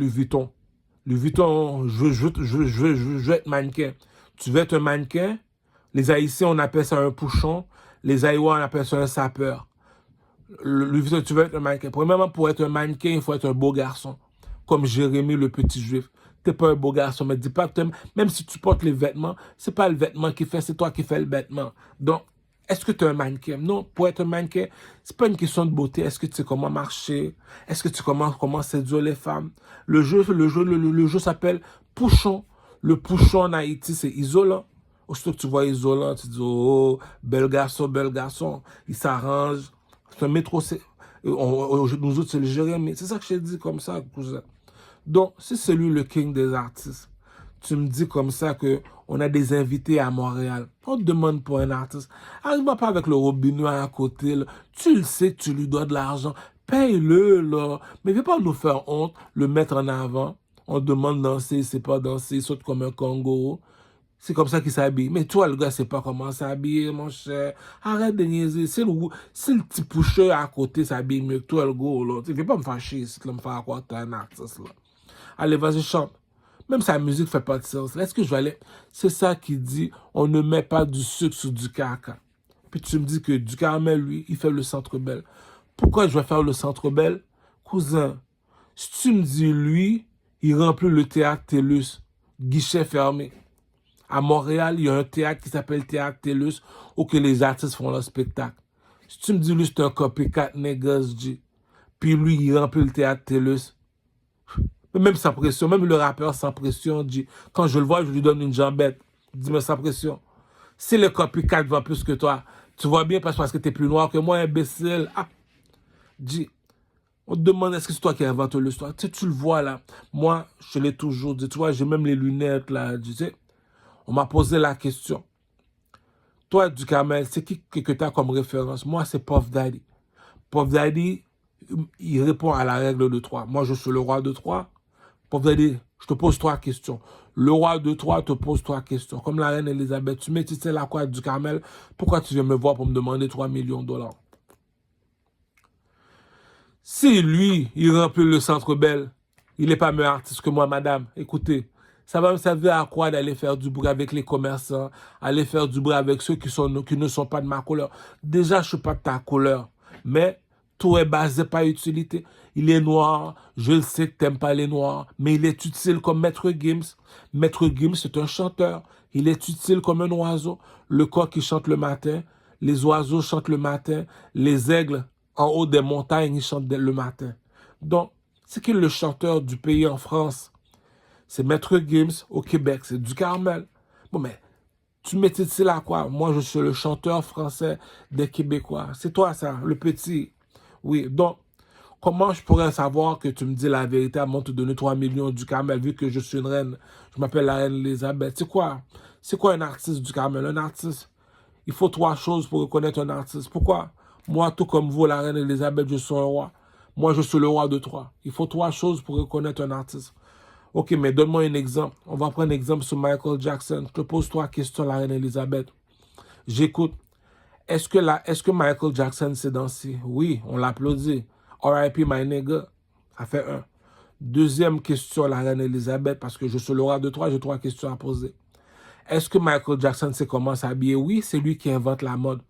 Vuitton. Louis Vuitton, je veux être mannequin. Tu veux être un mannequin? Les Haïtiens, on appelle ça un pouchon. Les Haïtiens, on appelle ça un sapeur. Louis Vuitton, tu veux être un mannequin. Premièrement, pour être un mannequin, il faut être un beau garçon. Comme Jérémie, le petit juif. T'es pas un beau garçon, mais dis pas que même si tu portes les vêtements, c'est pas le vêtement qui fait, c'est toi qui fais le vêtement. Donc, est-ce que tu es un mannequin? Non, pour être un mannequin, c'est pas une question de beauté. Est-ce que tu sais comment marcher? Est-ce que tu sais comment séduire les femmes? Le jeu s'appelle Pouchon. Le pouchon en Haïti, c'est isolant. Aussitôt que tu vois isolant, tu dis, oh, bel garçon. Il s'arrange. C'est un métro, nous autres, c'est le Jérémie. C'est ça que je t'ai dit comme ça, cousin. Donc, si c'est lui le king des artistes, tu me dis comme ça que on a des invités à Montréal. On te demande pour un artiste. Arrive pas avec le robinet à côté. Là. Tu le sais que tu lui dois de l'argent. Paye-le, là. Mais viens pas nous faire honte, le mettre en avant. On te demande de danser, il sait pas danser, il saute comme un kangourou. C'est comme ça qu'il s'habille. Mais toi, le gars, sait pas comment s'habiller, mon cher. Arrête de niaiser. C'est le petit pusher à côté s'habille mieux que toi, le gars, là. Tu ne viens pas me fâcher si tu me faire croire que t'es un artiste, là. Allez, vas-y, chante. Même sa musique fait pas de sens. Est-ce que je vais aller... C'est ça qui dit, on ne met pas du sucre sur du caca. Puis tu me dis que du Carmel, lui, il fait le Centre Bell. Pourquoi je vais faire le Centre Bell? Cousin, si tu me dis, lui, il remplit le théâtre TELUS, guichet fermé. À Montréal, il y a un théâtre qui s'appelle Théâtre TELUS où que les artistes font leur spectacle. Si tu me dis, lui, c'est un copycat niggas, puis lui, il remplit le théâtre TELUS. Même sans pression, même le rappeur sans pression, quand je le vois, je lui donne une jambette. Je dis, mais sans pression. Si le copycat vend plus que toi, Tu vois bien parce que tu es plus noir que moi, imbécile. Ah, dis, on te demande est-ce que c'est toi qui invente l'histoire. Tu sais, tu le vois là. Moi, je l'ai toujours dit. Tu vois, j'ai même les lunettes là. Tu sais, on m'a posé la question. Toi, Duhamel, c'est qui que tu as comme référence? Moi, c'est Puff Daddy. Puff Daddy, il répond à la règle de 3. Moi, je suis le roi de 3. Puff Daddy, je te pose 3 questions. Le roi de 3 te pose 3 questions. Comme la reine Elisabeth, tu mets, tu sais la quoi, Duhamel, pourquoi tu viens me voir pour me demander 3 millions de dollars? Si lui, il remplit le Centre Bell, il n'est pas meilleur artiste que moi, madame. Écoutez, ça va me servir à quoi d'aller faire du bruit avec les commerçants, aller faire du bruit avec ceux qui ne sont pas de ma couleur. Déjà, je ne suis pas de ta couleur, mais tout est basé par utilité. Il est noir, je le sais que tu n'aimes pas les noirs, mais il est utile comme Maître Gims. Maître Gims, c'est un chanteur. Il est utile comme un oiseau. Le coq qui chante le matin, les oiseaux chantent le matin, les aigles en haut des montagnes, ils chantent le matin. Donc, c'est qui le chanteur du pays en France? C'est Maître Gims au Québec, c'est Duhamel. Bon, mais tu m'étais là quoi? Moi, je suis le chanteur français des Québécois. C'est toi ça, le petit. Oui, donc, comment je pourrais savoir que tu me dis la vérité avant de te donner 3 millions du Carmel, vu que je suis une reine? Je m'appelle la reine Elisabeth. C'est quoi? C'est quoi un artiste du Carmel? Un artiste, il faut 3 choses pour reconnaître un artiste. Pourquoi? Moi, tout comme vous, la reine Elisabeth, je suis un roi. Moi, je suis le roi de 3. Il faut 3 choses pour reconnaître un artiste. Ok, mais donne-moi un exemple. On va prendre un exemple sur Michael Jackson. Je te pose 3 questions, la reine Elisabeth. J'écoute. Est-ce que Michael Jackson s'est dansé? Oui, on l'applaudit. R.I.P. my nigga. Ça fait 1. Deuxième question, la reine Elisabeth, parce que je suis le roi de 3, j'ai 3 questions à poser. Est-ce que Michael Jackson sait comment s'habiller? Oui, c'est lui qui invente la mode.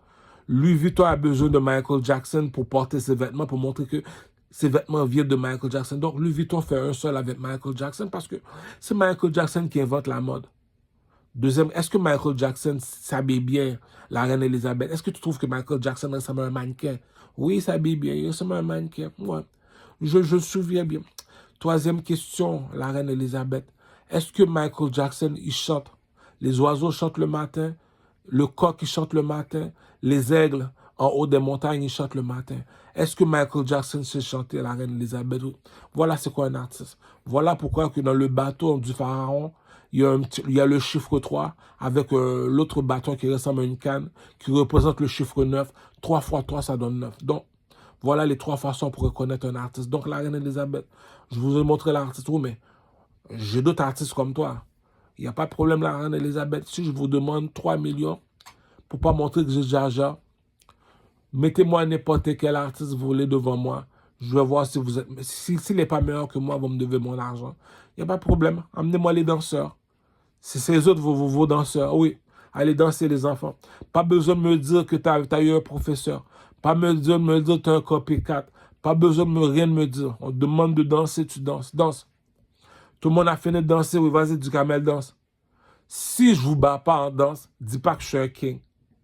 Louis Vuitton a besoin de Michael Jackson pour porter ses vêtements, pour montrer que ses vêtements viennent de Michael Jackson. Donc, Louis Vuitton fait un seul avec Michael Jackson parce que c'est Michael Jackson qui invente la mode. Deuxième, est-ce que Michael Jackson s'habille bien, la reine Elisabeth? Est-ce que tu trouves que Michael Jackson ressemble à un mannequin? Oui, il s'habille bien, il ressemble à un mannequin. Ouais. Je me souviens bien. Troisième question, la reine Elisabeth. Est-ce que Michael Jackson, il chante? Les oiseaux chantent le matin, le coq, il chante le matin, les aigles en haut des montagnes, ils chantent le matin. Est-ce que Michael Jackson sait chanter la reine Elisabeth? Voilà c'est quoi un artiste. Voilà pourquoi que dans le bateau du pharaon, il y a le chiffre 3 avec l'autre bâton qui ressemble à une canne qui représente le chiffre 9. 3 fois 3, ça donne 9. Donc, voilà les 3 façons pour reconnaître un artiste. Donc, la reine Elisabeth, je vous ai montré l'artiste, mais j'ai d'autres artistes comme toi. Il n'y a pas de problème, la reine Elisabeth. Si je vous demande 3 millions pour ne pas montrer que j'ai Jaja, mettez-moi n'importe quel artiste vous voulez devant moi. Je vais voir si vous êtes. S'il n'est pas meilleur que moi, vous me devez mon argent. Il n'y a pas de problème. Amenez-moi les danseurs. Si c'est les autres, vos danseurs, oui. Allez danser, les enfants. Pas besoin de me dire que tu as eu un professeur. Pas besoin de me dire que tu as un copycat. Pas besoin de rien de me dire. On te demande de danser, tu danses. Danse. Tout le monde a fini de danser. Oui, vas-y, Duhamel, danse. Si je vous bats pas en danse, dis pas que je suis un king.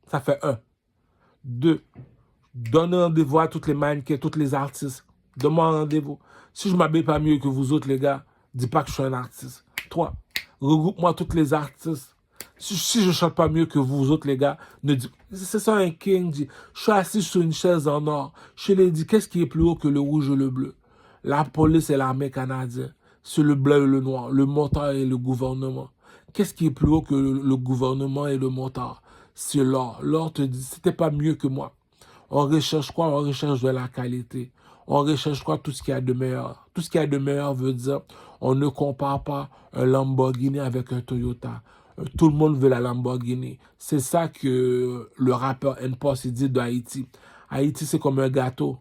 Ça fait 1. 2. Donne rendez-vous à toutes les mannequins, tous les artistes. Donne-moi un rendez-vous. Si je m'habille pas mieux que vous autres, les gars, dis pas que je suis un artiste. 3. Regroupe-moi tous les artistes. Si je chante pas mieux que vous autres, les gars, ne dis... C'est ça un king dit. Je suis assis sur une chaise en or. Je lui ai dit, qu'est-ce qui est plus haut que le rouge et le bleu? La police et l'armée canadienne. C'est le bleu et le noir. Le motard et le gouvernement. Qu'est-ce qui est plus haut que le gouvernement et le motard? C'est l'or. L'or te dit, c'était pas mieux que moi. On recherche quoi? On recherche de la qualité. On recherche quoi? Tout ce qu'il y a de meilleur. Tout ce qu'il y a de meilleur veut dire, on ne compare pas un Lamborghini avec un Toyota. Tout le monde veut la Lamborghini. C'est ça que le rappeur N-Post dit d'Haïti. Haïti, c'est comme un gâteau.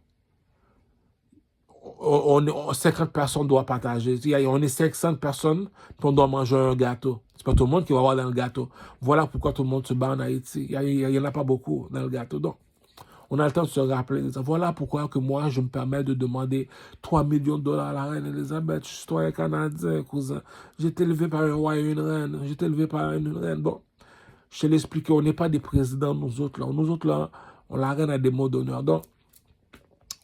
50 personnes doivent partager. On est 500 personnes, puis on doit manger un gâteau. C'est pas tout le monde qui va avoir dans le gâteau. Voilà pourquoi tout le monde se bat en Haïti. Il n'y en a pas beaucoup dans le gâteau. Donc, on a le temps de se rappeler. Voilà pourquoi que moi, je me permets de demander 3 millions de dollars à la reine Elisabeth. Je suis citoyen canadien, cousin. J'ai été élevé par un roi et une reine. J'ai été élevé par une reine. Bon, je te l'explique, on n'est pas des présidents, nous autres là. Nous autres là, on la reine a des mots d'honneur. Donc,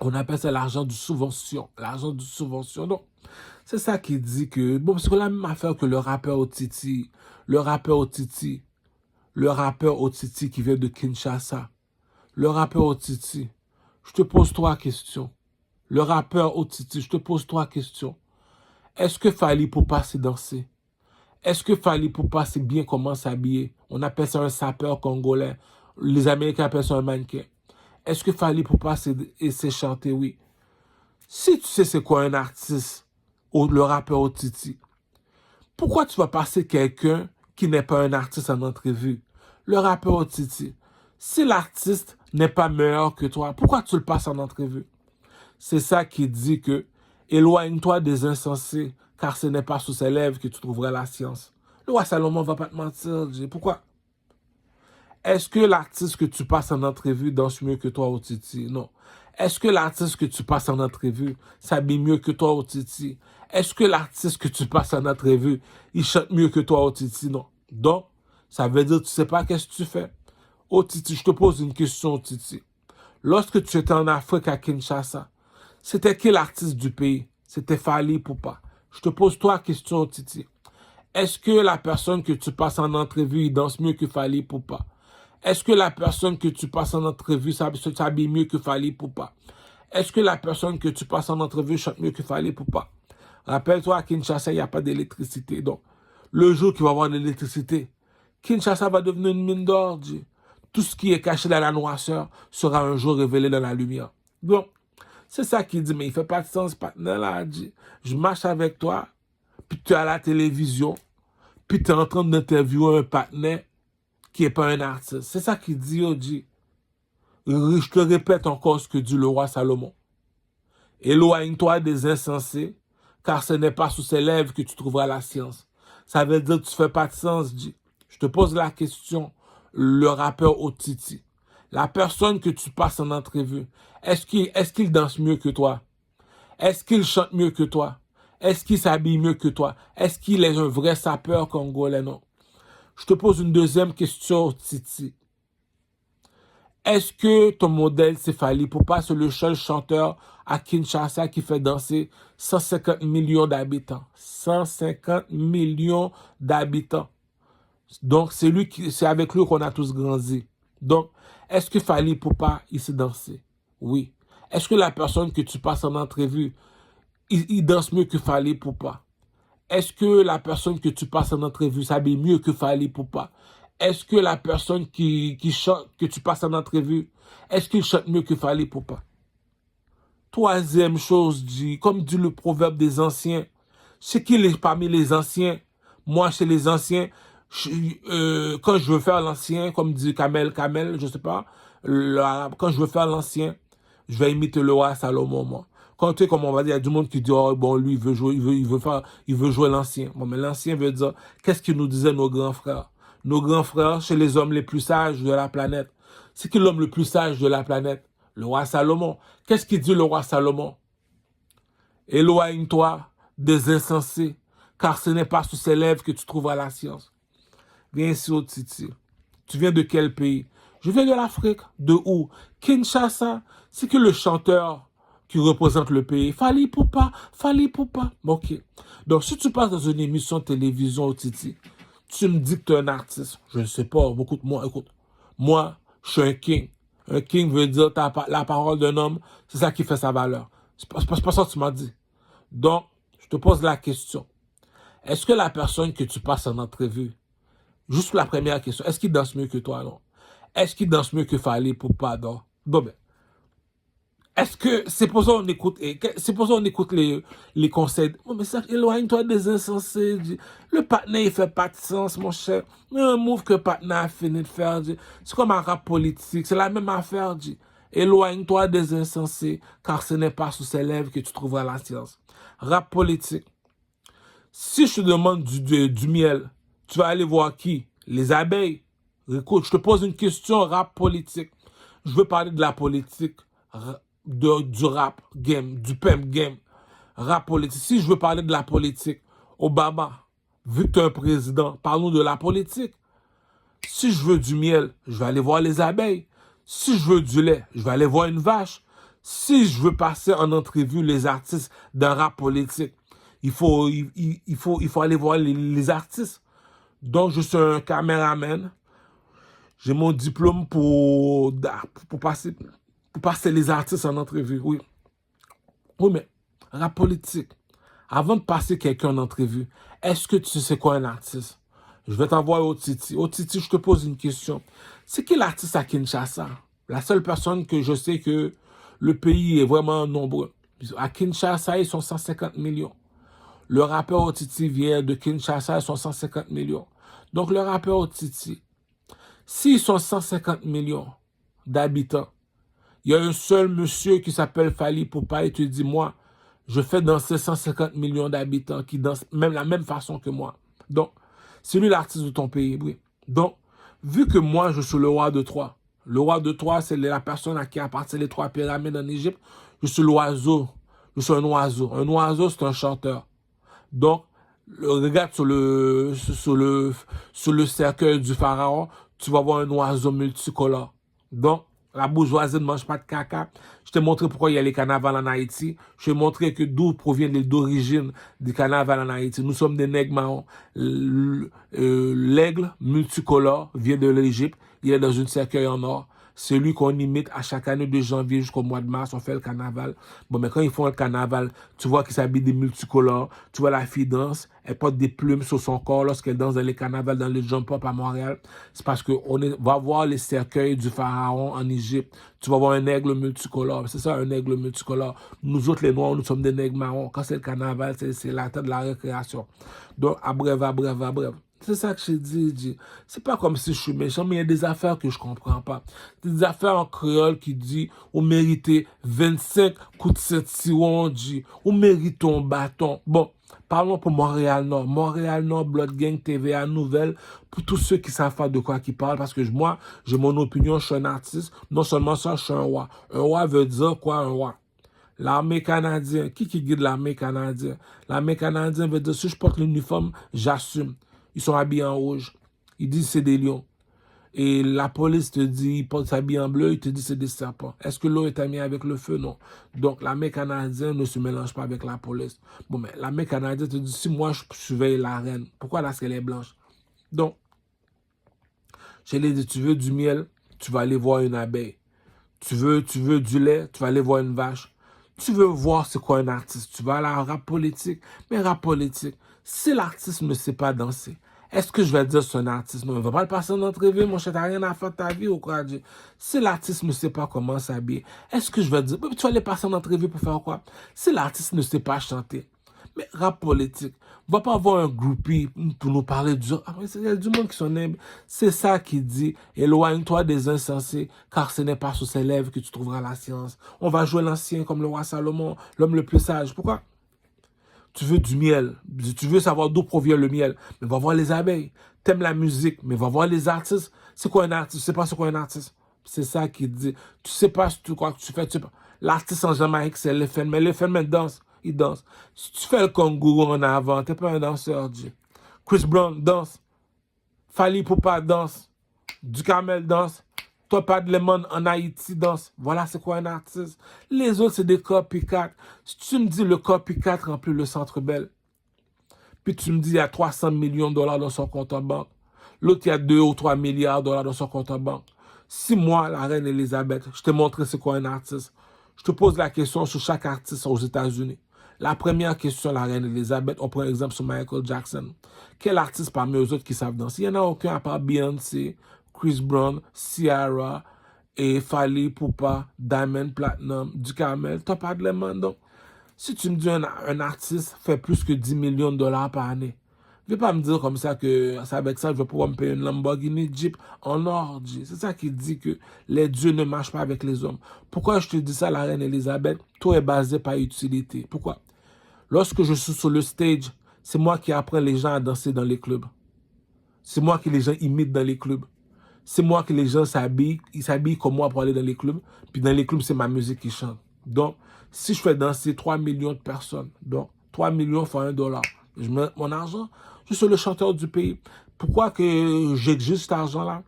on appelle ça l'argent de subvention. L'argent de subvention. Donc, c'est ça qui dit que... Bon, c'est la même affaire que le rappeur Otiti. Le rappeur Otiti qui vient de Kinshasa. le rappeur Otiti, je te pose 3 questions. Le rappeur Otiti, je te pose 3 questions. Est-ce que Fally Ipupa sait danser? Est-ce que Fally Ipupa sait bien comment s'habiller? On appelle ça un sapeur congolais. Les Américains appellent ça un mannequin. Est-ce que Fally Ipupa sait chanter? Oui. Si tu sais c'est quoi un artiste, le rappeur Otiti, pourquoi tu vas passer quelqu'un qui n'est pas un artiste en entrevue? Le rappeur Otiti, si l'artiste n'est pas meilleur que toi, pourquoi tu le passes en entrevue? C'est ça qui dit que éloigne-toi des insensés, car ce n'est pas sous ses lèvres que tu trouveras la science. Le roi Salomon ne va pas te mentir. Pourquoi? Est-ce que l'artiste que tu passes en entrevue danse mieux que toi, Otiti? Non. Est-ce que l'artiste que tu passes en entrevue s'habille mieux que toi, Otiti? Est-ce que l'artiste que tu passes en entrevue, il chante mieux que toi, Otiti? Non. Donc, ça veut dire que tu ne sais pas qu'est-ce que tu fais. Otiti, je te pose une question, Otiti. Lorsque tu étais en Afrique à Kinshasa, c'était quel artiste du pays? C'était Fally Ipupa. Je te pose 3 questions, Otiti. Est-ce que la personne que tu passes en entrevue, il danse mieux que Fally Ipupa? Est-ce que la personne que tu passes en entrevue s'habille mieux que Fally Ipupa? Est-ce que la personne que tu passes en entrevue chante mieux que Fally Ipupa? Rappelle-toi, à Kinshasa, il n'y a pas d'électricité. Donc, le jour qu'il va y avoir de l'électricité, Kinshasa va devenir une mine d'or. Tout ce qui est caché dans la noirceur sera un jour révélé dans la lumière. Donc, c'est ça qu'il dit, mais il ne fait pas de sens, partenaire, là. Dit, je marche avec toi, puis tu es à la télévision, puis tu es en train d'interviewer un partenaire qui n'est pas un artiste. C'est ça qu'il dit, dit. Je te répète encore ce que dit le roi Salomon. Éloigne-toi des insensés, car ce n'est pas sous ses lèvres que tu trouveras la science. Ça veut dire que tu ne fais pas de sens, dit. Je te pose la question, le rappeur Otiti. La personne que tu passes en entrevue, est-ce qu'il danse mieux que toi? Est-ce qu'il chante mieux que toi? Est-ce qu'il s'habille mieux que toi? Est-ce qu'il est un vrai sapeur congolais? Non. Je te pose une deuxième question, Otiti. Est-ce que ton modèle, c'est Fally Ipupa, c'est le seul chanteur à Kinshasa qui fait danser 150 millions d'habitants? 150 millions d'habitants. Donc, c'est avec lui qu'on a tous grandi. Donc, est-ce que Fally Ipupa, il sait danser? Oui. Est-ce que la personne que tu passes en entrevue, il danse mieux que Fally Ipupa? Est-ce que la personne que tu passes en entrevue s'habille mieux que Fally Ipupa? Est-ce que la personne qui chante, que tu passes en entrevue, est-ce qu'il chante mieux que Fally Ipupa? Troisième chose, comme dit le proverbe des anciens, c'est qu'il est parmi les anciens. Moi, chez les anciens, quand je veux faire l'ancien, comme dit Kamel, je sais pas, quand je veux faire l'ancien, je vais imiter le roi Salomon, moi. Quand tu sais, comme on va dire, il y a du monde qui dit, oh, bon, lui, il veut jouer, il veut jouer l'ancien. Bon, mais l'ancien veut dire, qu'est-ce que nous disaient nos grands frères? Nos grands frères, chez les hommes les plus sages de la planète. C'est qui l'homme le plus sage de la planète? Le roi Salomon. Qu'est-ce qu'il dit le roi Salomon? Éloigne-toi des insensés, car ce n'est pas sous ses lèvres que tu trouveras la science. Viens ici, Otiti. Tu viens de quel pays? Je viens de l'Afrique. De où? Kinshasa. C'est que le chanteur qui représente le pays. Fally Ipupa, Fally Ipupa. Ok. Donc, si tu passes dans une émission de télévision, Otiti, tu me dis que tu es un artiste. Je ne sais pas. Écoute-moi, écoute. Moi, je suis un king. Un king veut dire la parole d'un homme. C'est ça qui fait sa valeur. C'est pas ça que tu m'as dit. Donc, je te pose la question. Est-ce que la personne que tu passes en entrevue, juste la première question, est-ce qu'il danse mieux que toi, non? Est-ce qu'il danse mieux que Fally Ipupa, non? Bon, ben, est-ce que, c'est pour ça qu'on écoute les conseils. Oh, mais ça, éloigne-toi des insensés. Le partenaire, il fait pas de sens, mon cher. Un move que le partenaire a fini de faire. C'est comme un rap politique. C'est la même affaire. Éloigne-toi des insensés, car ce n'est pas sous ses lèvres que tu trouveras la science. Rap politique. Si je te demande du miel, tu vas aller voir qui? Les abeilles. Écoute, je te pose une question rap politique. Je veux parler de la politique. Du rap game, du pimp game, rap politique. Si je veux parler de la politique, Obama, vu que tu es un président, parlons de la politique. Si je veux du miel, je vais aller voir les abeilles. Si je veux du lait, je vais aller voir une vache. Si je veux passer en entrevue les artistes d'un rap politique, il faut aller voir les artistes. Donc, je suis un caméraman. J'ai mon diplôme pour passer les artistes en entrevue. Oui. Oui, mais rap politique. Avant de passer quelqu'un en entrevue, est-ce que tu sais quoi un artiste? Je vais t'envoyer au Titi. Au Titi, je te pose une question. C'est qui l'artiste à Kinshasa? La seule personne que je sais que le pays est vraiment nombreux. À Kinshasa, ils sont 150 millions. Le rappeur au Titi vient de Kinshasa, ils sont 150 millions. Donc, le rappeur au Titi, s'ils sont 150 millions d'habitants, il y a un seul monsieur qui s'appelle Fally Poupa et te dit, moi, je fais danser 150 millions d'habitants qui dansent même la même façon que moi. Donc, c'est lui l'artiste de ton pays, oui. Donc, vu que moi, je suis le roi de Troie, le roi de Troie, c'est la personne à qui appartiennent les 3 pyramides en Égypte, je suis l'oiseau. Je suis un oiseau. Un oiseau, c'est un chanteur. Donc, regarde sur le cercueil du pharaon, tu vas voir un oiseau multicolore. Donc, la bourgeoisie ne mange pas de caca. Je t'ai montré pourquoi il y a les carnavals en Haïti. Je t'ai montré que d'où provient l'origine du carnaval en Haïti. Nous sommes des nègres marrons. L'aigle multicolore vient de l'Égypte. Il est dans une cercueil en or. C'est lui qu'on imite à chaque année de janvier jusqu'au mois de mars. On fait le carnaval. Bon, mais quand ils font le carnaval, tu vois qu'ils s'habillent des multicolores. Tu vois la fille danse. Elle porte des plumes sur son corps lorsqu'elle danse dans les carnavals, dans le jump up à Montréal. C'est parce qu'on va voir les cercueils du pharaon en Égypte. Tu vas voir un aigle multicolore. C'est ça, un aigle multicolore. Nous autres, les Noirs, nous sommes des nègres marrons. Quand c'est le carnaval, c'est la tête de la récréation. Donc, à bref. C'est ça que j'ai dit. C'est pas comme si je suis méchant, mais il y a des affaires que je comprends pas. Des affaires en créole qui dit, on méritait 25 coups de 7 si on dit, on mérite ton bâton. Bon, parlons pour Montréal-Nord. Montréal-Nord, Blood Gang, TVA Nouvelle, pour tous ceux qui savent pas de quoi ils parlent, parce que moi, j'ai mon opinion, je suis un artiste. Non seulement ça, je suis un roi. Un roi veut dire quoi, un roi? L'armée canadienne, qui guide l'armée canadienne? L'armée canadienne veut dire, si je porte l'uniforme, j'assume. Ils sont habillés en rouge. Ils disent c'est des lions. Et la police te dit, ils s'habillent en bleu, ils te disent c'est des serpents. Est-ce que l'eau est amie avec le feu? Non. Donc, l'armée canadienne ne se mélange pas avec la police. Bon, mais l'armée canadienne te dit, si moi je surveille la reine, pourquoi là, qu'elle est blanche? Donc, je l'ai dit, tu veux du miel, tu vas aller voir une abeille. Tu veux du lait, tu vas aller voir une vache. Tu veux voir c'est quoi un artiste, tu vas aller en rap politique. Mais rap politique, si l'artiste ne sait pas danser, est-ce que je vais dire c'est un artiste? Non, on ne va pas le passer en entrevue, mon cher, t'as rien à faire de ta vie ou quoi? Si l'artiste ne sait pas comment s'habiller, est-ce que je vais dire, tu vas aller passer en entrevue pour faire quoi? Si l'artiste ne sait pas chanter, mais rap politique, on va pas avoir un groupie pour nous parler du... il y a du monde qui sont nègres. C'est ça qui dit, éloigne-toi des insensés, car ce n'est pas sous ses lèvres que tu trouveras la science. On va jouer l'ancien comme le roi Salomon, l'homme le plus sage. Pourquoi? Tu veux du miel, tu veux savoir d'où provient le miel, mais va voir les abeilles. T'aimes la musique, mais va voir les artistes. C'est quoi un artiste? Tu sais pas c'est quoi un artiste? C'est ça qui dit. Tu sais pas quoi que tu fais. L'artiste en Jamaïque, c'est l'FN, mais l'FN danse. Il danse. Si tu fais le kangourou en avant, t'es pas un danseur, Dieu. Chris Brown danse. Fally Poupa danse. Ducamel danse. Topaz Lemon en Haïti danse. Voilà c'est quoi un artiste. Les autres, c'est des copycats. Si tu me dis le copycat remplit le Centre Bell, puis tu me dis il y a 300 millions de dollars dans son compte en banque, l'autre il y a 2 ou 3 milliards de dollars dans son compte en banque. Si moi, la reine Elisabeth, je t'ai montré c'est quoi un artiste, je te pose la question sur chaque artiste aux États-Unis. La première question, la reine Elisabeth, on prend un exemple sur Michael Jackson. Quel artiste parmi eux autres qui savent danser? Il n'y en a aucun à part Beyoncé, Chris Brown, Ciara, et Fally Poupa, Diamond Platinum, Ducamel, Topaz Lemon. Donc, si tu me dis un artiste fait plus que 10 millions de dollars par année, ne vais pas me dire comme ça que avec ça, je vais pouvoir me payer une Lamborghini Jeep en or. C'est ça qui dit que les dieux ne marchent pas avec les hommes. Pourquoi je te dis ça, la reine Elisabeth? Tout est basé par utilité. Pourquoi? Lorsque je suis sur le stage, c'est moi qui apprends les gens à danser dans les clubs. C'est moi qui les gens imitent dans les clubs. C'est moi que les gens s'habillent. Ils s'habillent comme moi pour aller dans les clubs. Puis dans les clubs, c'est ma musique qui chante. Donc, si je fais danser 3 millions de personnes, donc 3 millions fois $1, je mets mon argent, je suis le chanteur du pays. Pourquoi que j'exige cet argent-là?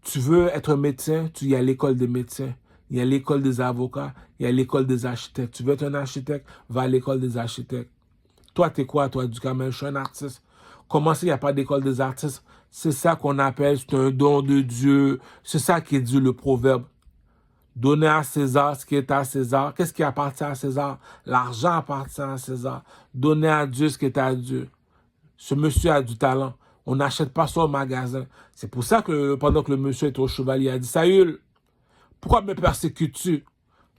Tu veux être médecin, tu y as l'école des médecins. Il y a l'école des avocats, il y a l'école des architectes. Tu veux être un architecte, va à l'école des architectes. Toi, t'es quoi, toi, Ducamel? Je suis un artiste. Comment ça, il n'y a pas d'école des artistes? C'est ça qu'on appelle, c'est un don de Dieu. C'est ça qui est dit le proverbe. Donner à César ce qui est à César. Qu'est-ce qui appartient à César? L'argent appartient à César. Donner à Dieu ce qui est à Dieu. Ce monsieur a du talent. On n'achète pas ça au magasin. C'est pour ça que pendant que le monsieur est au chevalier, il a dit, Saül, pourquoi me persécutes-tu?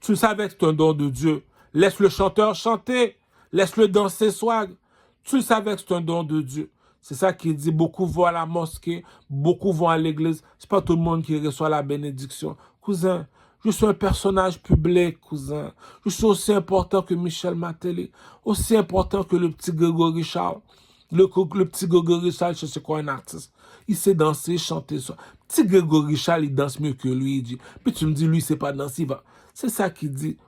Tu savais que c'est un don de Dieu. Laisse le chanteur chanter. Laisse-le danser swag. Tu savais que c'est un don de Dieu. C'est ça qu'il dit. Beaucoup vont à la mosquée. Beaucoup vont à l'église. C'est pas tout le monde qui reçoit la bénédiction. Cousin, je suis un personnage public, cousin. Je suis aussi important que Michel Martelly. Aussi important que le petit Grégory Charles. Le petit Grégory Charles, je sais quoi, un artiste. Il sait danser, chanter ça. Petit Grégory Charles, il danse mieux que lui, il dit. Puis tu me dis, lui, il sait pas danser, il va. C'est ça qu'il dit.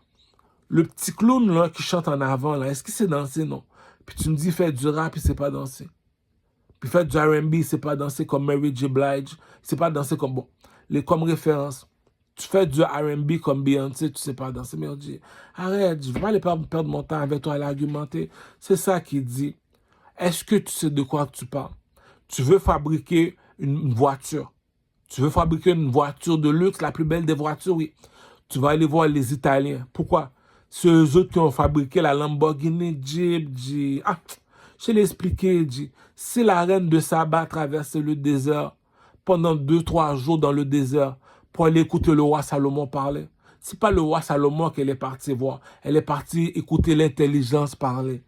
Le petit clown, là, qui chante en avant, là, est-ce qu'il sait danser? Non. Puis tu me dis, il fait du rap, il sait pas danser. Puis il fait du R&B, il sait pas danser comme Mary J. Blige. Il sait pas danser comme, bon, comme référence. Tu fais du R&B comme Beyoncé, tu sais pas danser. Mais on dit, arrête, je vais pas aller perdre mon temps avec toi à l'argumenter. C'est ça qu'il dit. Est-ce que tu sais de quoi tu parles? Tu veux fabriquer une voiture. Tu veux fabriquer une voiture de luxe, la plus belle des voitures, oui. Tu vas aller voir les Italiens. Pourquoi? C'est eux autres qui ont fabriqué la Lamborghini Jeep. Ah, je l'ai expliqué, si la reine de Saba traversait le désert pendant 2-3 jours dans le désert pour aller écouter le roi Salomon parler, c'est pas le roi Salomon qu'elle est partie voir. Elle est partie écouter l'intelligence parler.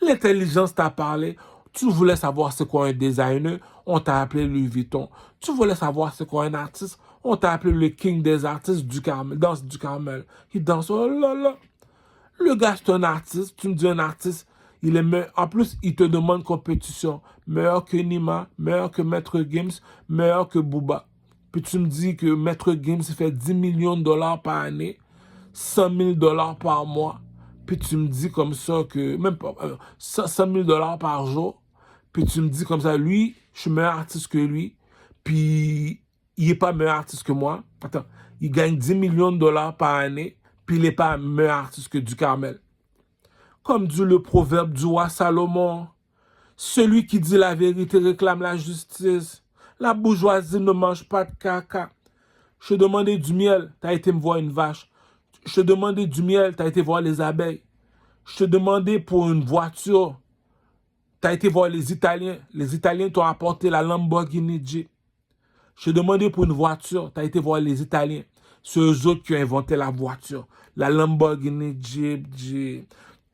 L'intelligence t'a parlé. Tu voulais savoir c'est quoi un designer, on t'a appelé Louis Vuitton. Tu voulais savoir c'est quoi un artiste, on t'a appelé le king des artistes du Carmel. Danse du Carmel. Il danse, oh là là. Le gars, c'est un artiste. Tu me dis un artiste, il est meilleur. En plus, il te demande compétition. Meilleur que Nima, meilleur que Maître Games, meilleur que Booba. Puis tu me dis que Maître Games, il fait 10 millions de dollars par année, 100 000 dollars par mois. Puis tu me dis comme ça que, même pas, 100 000 dollars par jour. Puis tu me dis comme ça, lui, je suis meilleur artiste que lui. Puis il n'est pas meilleur artiste que moi. Attends, il gagne 10 millions de dollars par année. Puis il n'est pas meilleur artiste que du Carmel. Comme dit le proverbe du roi Salomon, celui qui dit la vérité réclame la justice. La bourgeoisie ne mange pas de caca. Je te demandais du miel, tu as été me voir une vache. Je te demandais du miel, tu as été voir les abeilles. Je te demandais pour une voiture, tu as été voir les Italiens. Les Italiens t'ont apporté la Lamborghini Jeep. Je te demandais pour une voiture, tu as été voir les Italiens. C'est eux autres qui ont inventé la voiture. La Lamborghini Jeep.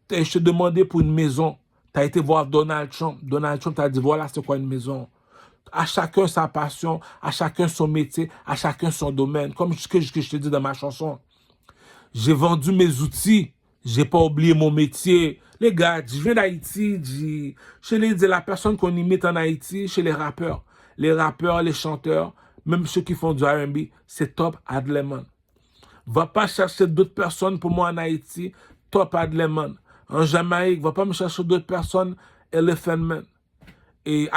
Et je te demandais pour une maison, tu as été voir Donald Trump. Donald Trump t'a dit, voilà, c'est quoi une maison. À chacun sa passion, à chacun son métier, à chacun son domaine. Comme ce que je te dis dans ma chanson. J'ai vendu mes outils. J'ai pas oublié mon métier. Les gars, je viens d'Haïti. Je l'ai dit, la personne qu'on imite en Haïti, chez les rappeurs. Les rappeurs, les chanteurs, même ceux qui font du R&B, c'est Top Adleman. Va pas chercher d'autres personnes pour moi en Haïti, Top Adleman. En Jamaïque, va pas me chercher d'autres personnes, Elephant Man. Et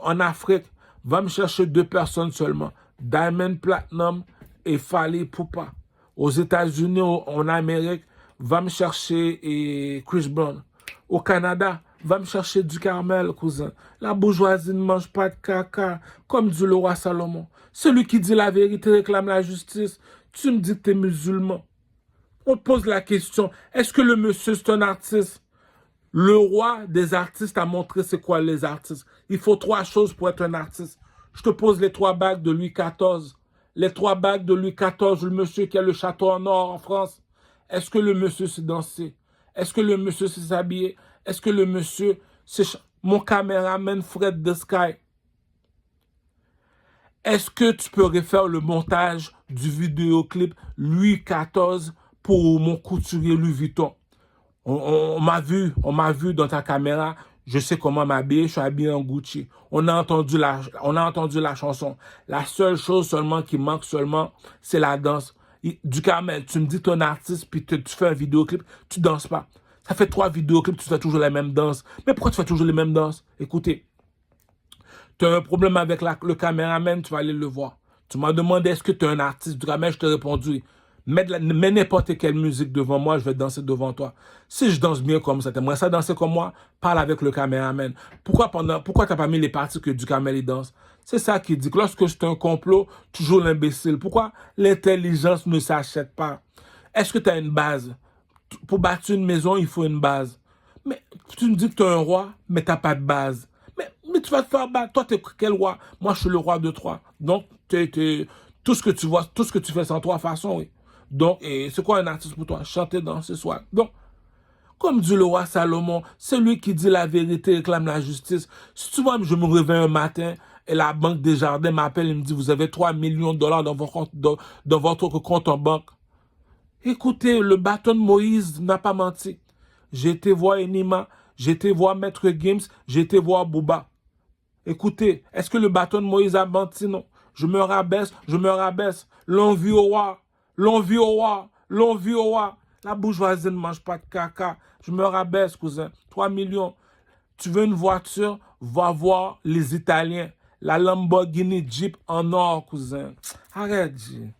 en Afrique, va me chercher 2 personnes seulement, Diamond Platinum et Fally Ipupa. Aux États-Unis, en Amérique, va me chercher Chris Brown. Au Canada, va me chercher du Carmel, cousin. La bourgeoisie ne mange pas de caca, comme dit le roi Salomon. Celui qui dit la vérité réclame la justice. Tu me dis que tu es musulman. On te pose la question, est-ce que le monsieur c'est un artiste? Le roi des artistes a montré c'est quoi les artistes. Il faut 3 choses pour être un artiste. Je te pose les 3 bagues de Louis XIV. Les 3 bagues de Louis XIV, le monsieur qui a le château en or en France. Est-ce que le monsieur sait danser? Est-ce que le monsieur sait s'habiller? Est-ce que le monsieur sait... Mon caméraman Fred the Sky. Est-ce que tu peux refaire le montage du vidéoclip Louis XIV pour mon couturier Louis Vuitton? On m'a vu dans ta caméra, je sais comment m'habiller, je suis habillé en Gucci. On a entendu la chanson. La seule chose seulement qui manque seulement, c'est la danse. Du Carmel, tu me dis ton artiste, puis tu fais un vidéoclip, tu danses pas. Ça fait 3 vidéoclips, tu fais toujours la même danse. Mais pourquoi tu fais toujours les mêmes danses? Écoutez, tu as un problème avec le caméraman, tu vas aller le voir. Tu m'as demandé est-ce que tu es un artiste du Carmel, je t'ai répondu Mets n'importe quelle musique devant moi, je vais danser devant toi. Si je danse bien comme ça, t'aimerais ça danser comme moi? Parle avec le caméraman. Pourquoi t'as pas mis les parties que Duhamel il danse? C'est ça qui dit que lorsque c'est un complot, toujours l'imbécile. Pourquoi l'intelligence ne s'achète pas? Est-ce que tu as une base? Pour bâtir une maison, il faut une base. Mais tu me dis que tu es un roi, mais tu n'as pas de base. Mais tu vas te faire battre. Toi, tu es quel roi? Moi, je suis le roi de Troie. Donc, tout ce que tu vois, tout ce que tu fais sans trois façons, oui. Donc, c'est quoi un artiste pour toi? Chanter, danser, soir. Donc, comme dit le roi Salomon, celui qui dit la vérité réclame la justice. Si tu vois, je me réveille un matin et la Banque des Jardins m'appelle et me dit, vous avez 3 millions de dollars dans votre compte en banque. Écoutez, le bâton de Moïse n'a pas menti. J'ai été voir Enima, j'ai été voir Maître Gims, j'ai été voir Booba. Écoutez, est-ce que le bâton de Moïse a menti? Non. Je me rabaisse, je me rabaisse. L'envie au roi, l'envie au roi, l'envie au roi. La bourgeoisie ne mange pas de caca. Je me rabaisse, cousin. 3 millions. Tu veux une voiture? Va voir les Italiens. La Lamborghini Jeep en or, cousin. Arrête, G.